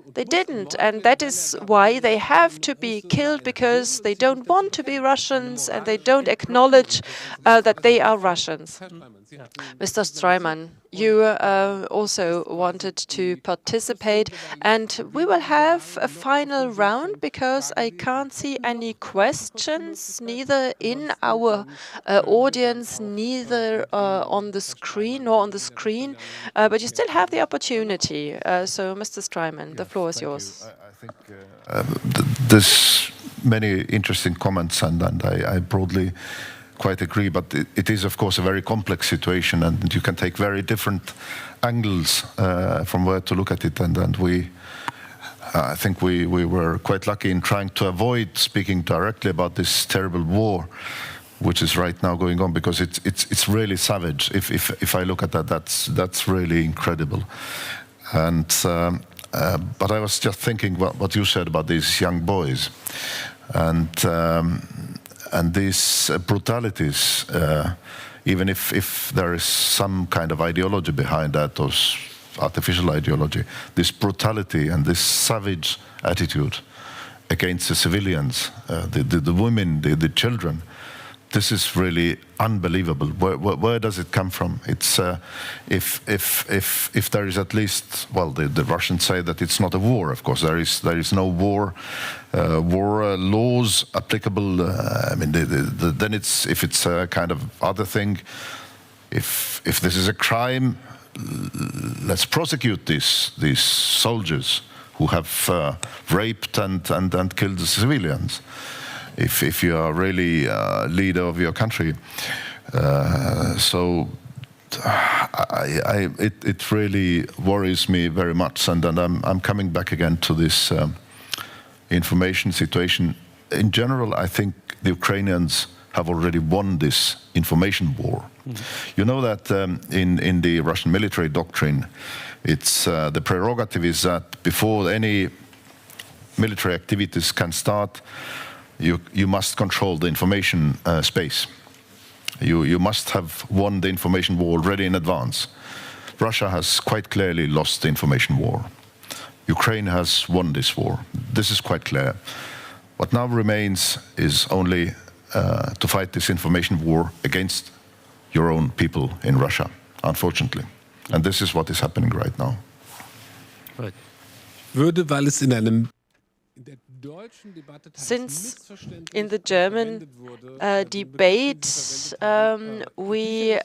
Speaker 1: And that is why they have to be killed, because they don't want to be Russians and they don't acknowledge that they are Russians. Mr. Streyman, you also wanted to participate, and we will have a final round because I can't see any questions, neither in our audience, neither on the screen, but you still have the opportunity. So, Mr. Streyman, the floor is yours.
Speaker 5: I think there's many interesting comments, and I broadly quite agree, but it is, of course, a very complex situation, and you can take very different angles from where to look at it. And I think we were quite lucky in trying to avoid speaking directly about this terrible war, which is right now going on, because it's really savage. If I look at that, that's really incredible. And but I was just thinking what you said about these young boys, and these brutalities, even if there is some kind of ideology behind that, or artificial ideology, this brutality and this savage attitude against the civilians, the women, the children, this is really unbelievable. Where does it come from? It's if there is at least, well, the Russians say that it's not a war. Of course, there is no war laws applicable. I mean, then if it's a kind of other thing. If this is a crime, let's prosecute these soldiers who have raped and killed the civilians. If you are really leader of your country, so it really worries me very much, and I'm coming back again to this information situation. In general, I think the Ukrainians have already won this information war. You know that in the Russian military doctrine, it's the prerogative is that before any military activities can start, you must control the information space. You must have won the information war already in advance. Russia has quite clearly lost the information war. Ukraine has won this war. This is quite clear. What now remains is only to fight this information war against your own people in Russia, unfortunately. And this is what is happening right now.
Speaker 4: Right.
Speaker 1: Since in the German debate we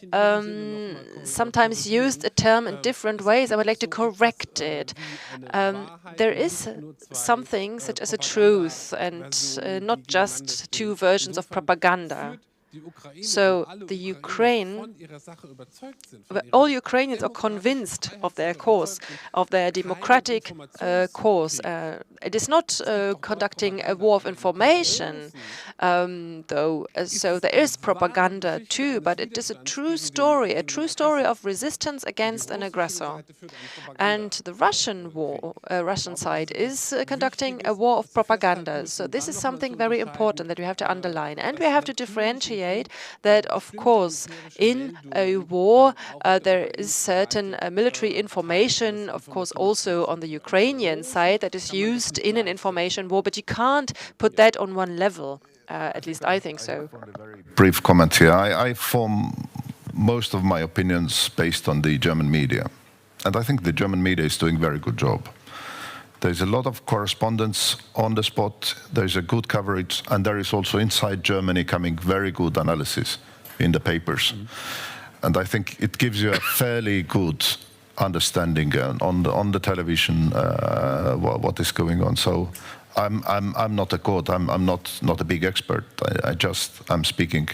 Speaker 1: sometimes used a term in different ways, I would like to correct it. There is something such as a truth, and not just two versions of propaganda. So all Ukrainians are convinced of their cause, of their democratic cause. It is not conducting a war of information, though. So there is propaganda too, but it is a true story of resistance against an aggressor. And the Russian side is conducting a war of propaganda. So this is something very important that we have to underline, and we have to differentiate appreciate that, of course, in a war, there is certain military information, of course, also on the Ukrainian side that is used in an information war, but you can't put that on one level. At least I think so.
Speaker 5: Brief comment here. I form most of my opinions based on the German media. And I think the German media is doing a very good job. There's a lot of correspondence on the spot, there's a good coverage, and there is also inside Germany coming very good analysis in the papers. And I think it gives you a fairly good understanding on the television what is going on. So I'm not a court. I'm not a big expert. I'm speaking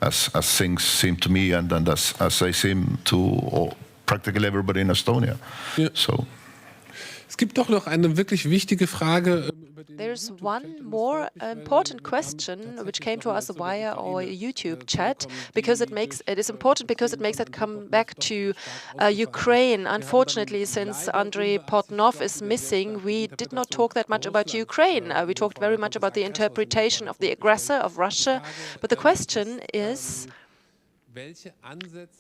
Speaker 5: as things seem to me and as they seem to practically everybody in Estonia.
Speaker 4: Ja.
Speaker 5: So.
Speaker 4: Es gibt doch noch eine wirklich wichtige Frage.
Speaker 1: There's one more important question which came to us via our YouTube chat, because it is important because it makes it come back to Ukraine. Unfortunately, since Andrei Portnov is missing, we did not talk that much about Ukraine. We talked very much about the interpretation of the aggressor, of Russia. But the question is,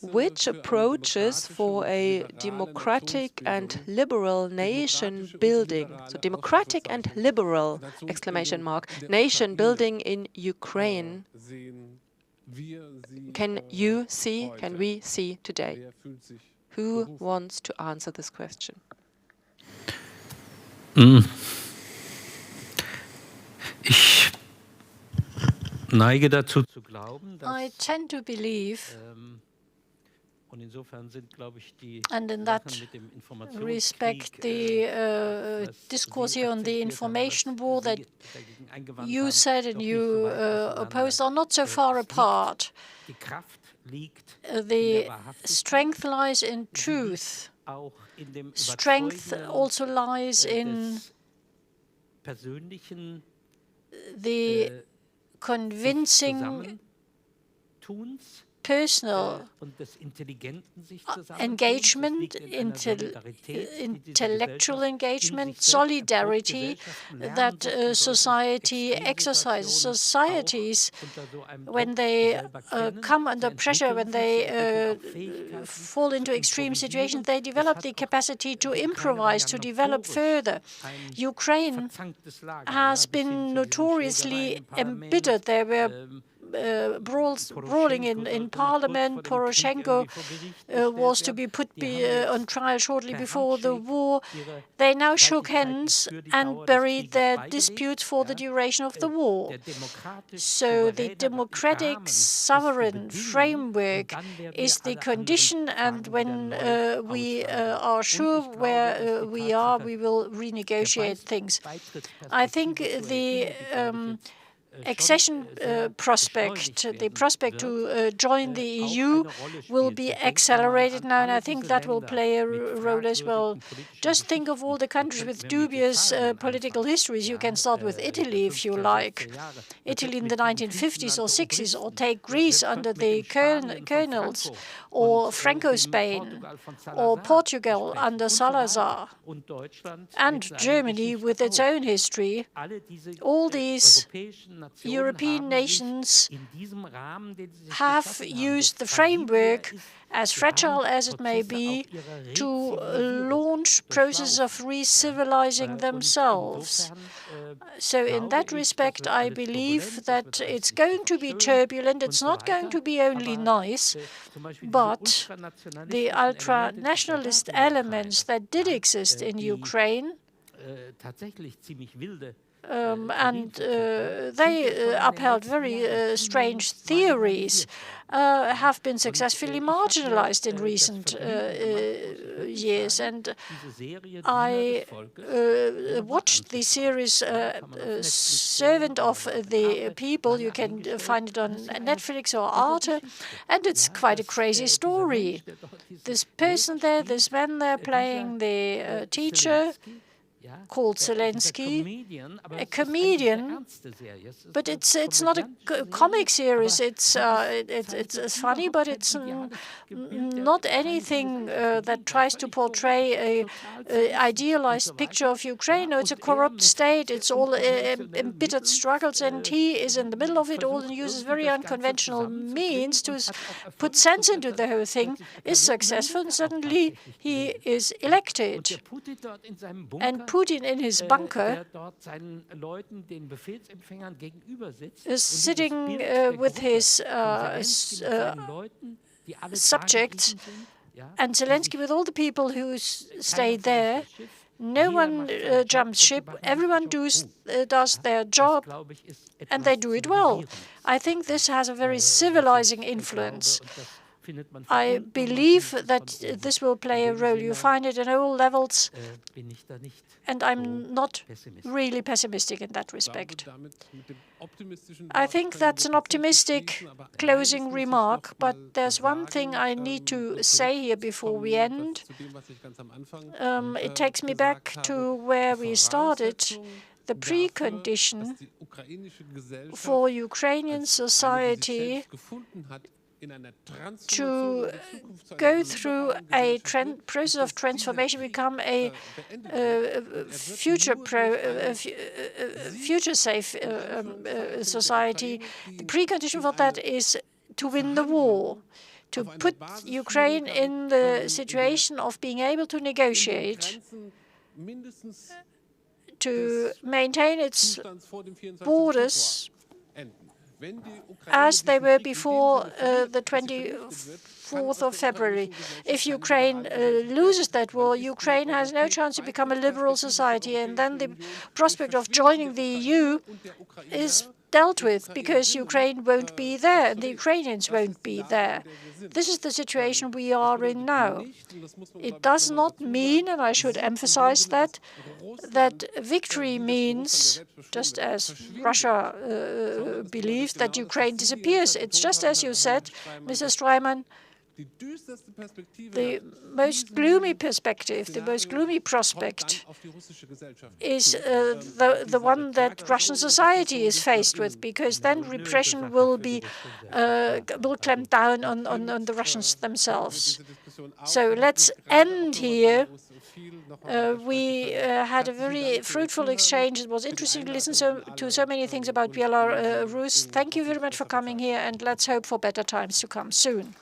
Speaker 1: which approaches for a democratic and liberal nation building, so democratic and liberal, exclamation mark, nation building in Ukraine, can we see today? Who wants to answer this question?
Speaker 6: Ich neige dazu zu glauben, dass,
Speaker 2: I tend to believe,
Speaker 6: und insofern sind, glaube ich, die
Speaker 2: and in
Speaker 6: Sachen
Speaker 2: that
Speaker 6: mit dem
Speaker 2: respect,
Speaker 6: Informationskrieg,
Speaker 2: the discourse here on the information war that you said and you opposed are not so far apart.
Speaker 6: die Kraft liegt
Speaker 2: The strength lies in truth.
Speaker 6: auch in dem
Speaker 2: Strength
Speaker 6: Überzeugen
Speaker 2: also lies in
Speaker 6: des persönlichen
Speaker 2: the convincing
Speaker 6: Zusammentuns
Speaker 2: personal
Speaker 6: und des intelligenten sich
Speaker 2: engagement, intellectual engagement, solidarity that society exercises. Societies, when they come under pressure, when they fall into extreme situations, they develop the capacity to improvise, to develop further. Ukraine has been notoriously embittered. There were brawling in parliament. Poroshenko was to be put on trial shortly before the war. They now shook hands and buried their disputes for the duration of the war. So the democratic sovereign framework is the condition, and when we are sure where we are, we will renegotiate things. I think the accession prospect, the prospect to join the EU will be accelerated now, and I think that will play a role as well. Just think of all the countries with dubious political histories. You can start with Italy if you like. Italy in the 1950s or 60s, or take Greece under the colonels, or Franco-Spain, or Portugal under Salazar, and Germany with its own history. All these European nations have used the framework, as fragile as it may be, to launch processes of re-civilizing themselves. So in that respect, I believe that it's going to be turbulent. It's not going to be only nice, but the ultra-nationalist elements that did exist in Ukraine, and they upheld very strange theories, have been successfully marginalized in recent years. And I watched the series Servant of the People. You can find it on Netflix or Arte, and it's quite a crazy story. This person there, this man there playing the teacher, called Zelensky, a comedian, but it's not a comic series. It's funny, but it's not anything that tries to portray a idealized picture of Ukraine. No, it's a corrupt state. It's all embittered struggles, and he is in the middle of it all and uses very unconventional means to put sense into the whole thing. Is successful, and suddenly he is elected. And Putin in his bunker is sitting with his subjects, and Zelensky with all the people who stay there. No one jumps ship. Everyone does their job, and they do it well. I think this has a very civilizing influence. I believe that this will play a role. You find it in all levels, and I'm not really pessimistic in that respect. I think that's an optimistic closing remark, but there's one thing I need to say here before we end. It takes me back to where we started. The precondition for Ukrainian society to go through a process of transformation, become a future-safe society. The precondition for that is to win the war, to put Ukraine in the situation of being able to negotiate, to maintain its borders as they were before the 24th of February. If Ukraine loses that war, Ukraine has no chance to become a liberal society, and then the prospect of joining the EU is dealt with, because Ukraine won't be there and the Ukrainians won't be there. This is the situation we are in now. It does not mean, and I should emphasize that victory means, just as Russia believes, that Ukraine disappears. It's just as you said, Mr. Streyman, the most gloomy perspective, the most gloomy prospect is the one that Russian society is faced with, because then repression will clamp down on the Russians themselves. So let's end here. We had a very fruitful exchange. It was interesting to listen to so many things about Belarus. Thank you very much for coming here, and let's hope for better times to come soon.